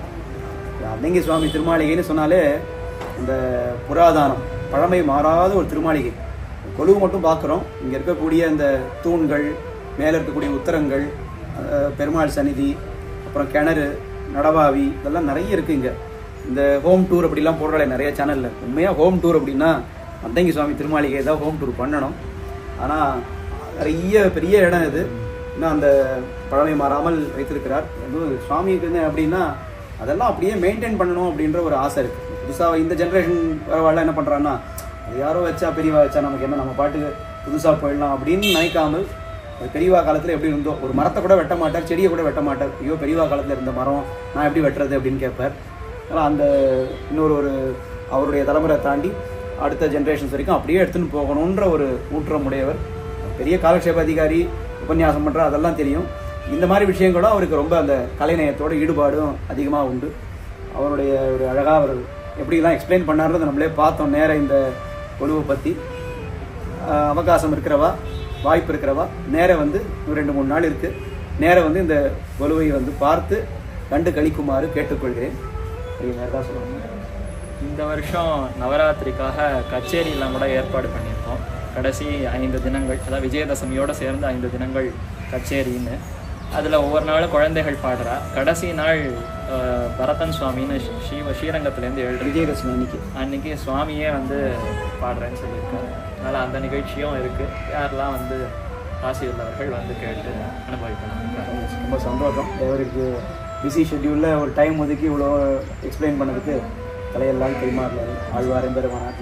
அத்தங்கி சுவாமி திருமாளிகைன்னு சொன்னாலே இந்த புராதானம் பழமை மாறாத ஒரு திருமாளிகை. கொலுவு மட்டும் பார்க்குறோம். இங்கே இருக்கக்கூடிய இந்த தூண்கள், மேலே இருக்கக்கூடிய உத்தரங்கள், பெருமாள் சந்நிதி, அப்புறம் கிணறு, நடவாவி, இதெல்லாம் நிறைய இருக்குது இங்கே. இந்த ஹோம் டூர் அப்படிலாம் போடுறாளே நிறைய சேனலில். உண்மையாக ஹோம் டூர் அப்படின்னா அத்தங்கி சுவாமி திருமாளிகை தான் ஹோம் டூர் பண்ணணும். ஆனால் நிறைய பெரிய இடம் இது. இன்னும் அந்த பழமை மாறாமல் வைத்திருக்கிறார். எதுவும் சுவாமிக்கு அப்படின்னா அதெல்லாம் அப்படியே மெயின்டைன் பண்ணணும் அப்படின்ற ஒரு ஆசை இருக்குது. புதுசாக இந்த ஜென்ரேஷன் வரவாள் என்ன பண்ணுறான்னா, அது யாரோ வச்சா பெரியவா வச்சா நமக்கு என்ன, நம்ம பாட்டுக்கு புதுசாக போயிடலாம் அப்படின்னு நினைக்காமல், பெரியவா காலத்தில் எப்படி இருந்தோ ஒரு மரத்தை கூட வெட்ட மாட்டார், செடியை கூட வெட்ட மாட்டார். ஐயோ பெரியவா காலத்தில் இருந்த மரம் நான் எப்படி வெட்டுறது அப்படின்னு கேட்பார். ஆனால் அந்த இன்னொரு அவருடைய தலைமுறை தாண்டி அடுத்த ஜென்ரேஷன்ஸ் வரைக்கும் அப்படியே எடுத்துன்னு போகணுன்ற ஒரு ஊற்றம் உடையவர். பெரிய காலக்ஷேப அதிகாரி, உபன்யாசம் பண்ணுற அதெல்லாம் தெரியும். இந்த மாதிரி விஷயங்களும் அவருக்கு ரொம்ப அந்த கலைநயத்தோட ஈடுபாடும் அதிகமாக உண்டு. அவருடைய ஒரு அழகாக அவர் எப்படிலாம் எக்ஸ்பிளைன் பண்ணார்றது நம்மளே பார்த்தோம். நேராக இந்த கொலுவை பற்றி அவகாசம் இருக்கிறவா, வாய்ப்பு இருக்கிறவா நேராக வந்து ஒரு 2-3 நாள் இருக்குது, நேராக வந்து இந்த கொலுவை வந்து பார்த்து கண்டு கழிக்குமாறு கேட்டுக்கொள்கிறேன். வேறு தான் சொல்லுவாங்க. இந்த வருஷம் நவராத்திரிக்காக கச்சேரியெல்லாம் கூட ஏற்பாடு பண்ணியிருக்கோம். கடைசி 5 தினங்கள், அதாவது விஜயதசமியோடு சேர்ந்து 5 தினங்கள் கச்சேரின்னு. அதில் ஒவ்வொரு நாளும் குழந்தைகள் பாடுறா. கடைசி நாள் பரதன் சுவாமின்னு ஸ்ரீரங்கத்துலேருந்து விஜயதசமி அன்னைக்கு சுவாமியே வந்து பாடுறேன்னு சொல்லியிருக்காரு. அதனால் அந்த நிகழ்ச்சியும் இருக்குது. யாரெல்லாம் வந்து ஆசி உள்ளவர்கள் வந்து கேட்டு அனுபவிக்கணும். ரொம்ப சந்தோஷம். அவருக்கு பிஸி ஷெட்யூலில் ஒரு டைம் ஒதுக்கி இவ்வளோ எக்ஸ்பிளைன் பண்ணதுக்கு தலையெல்லாம் கைமாறல. ஆழ்வார் பெருமானார்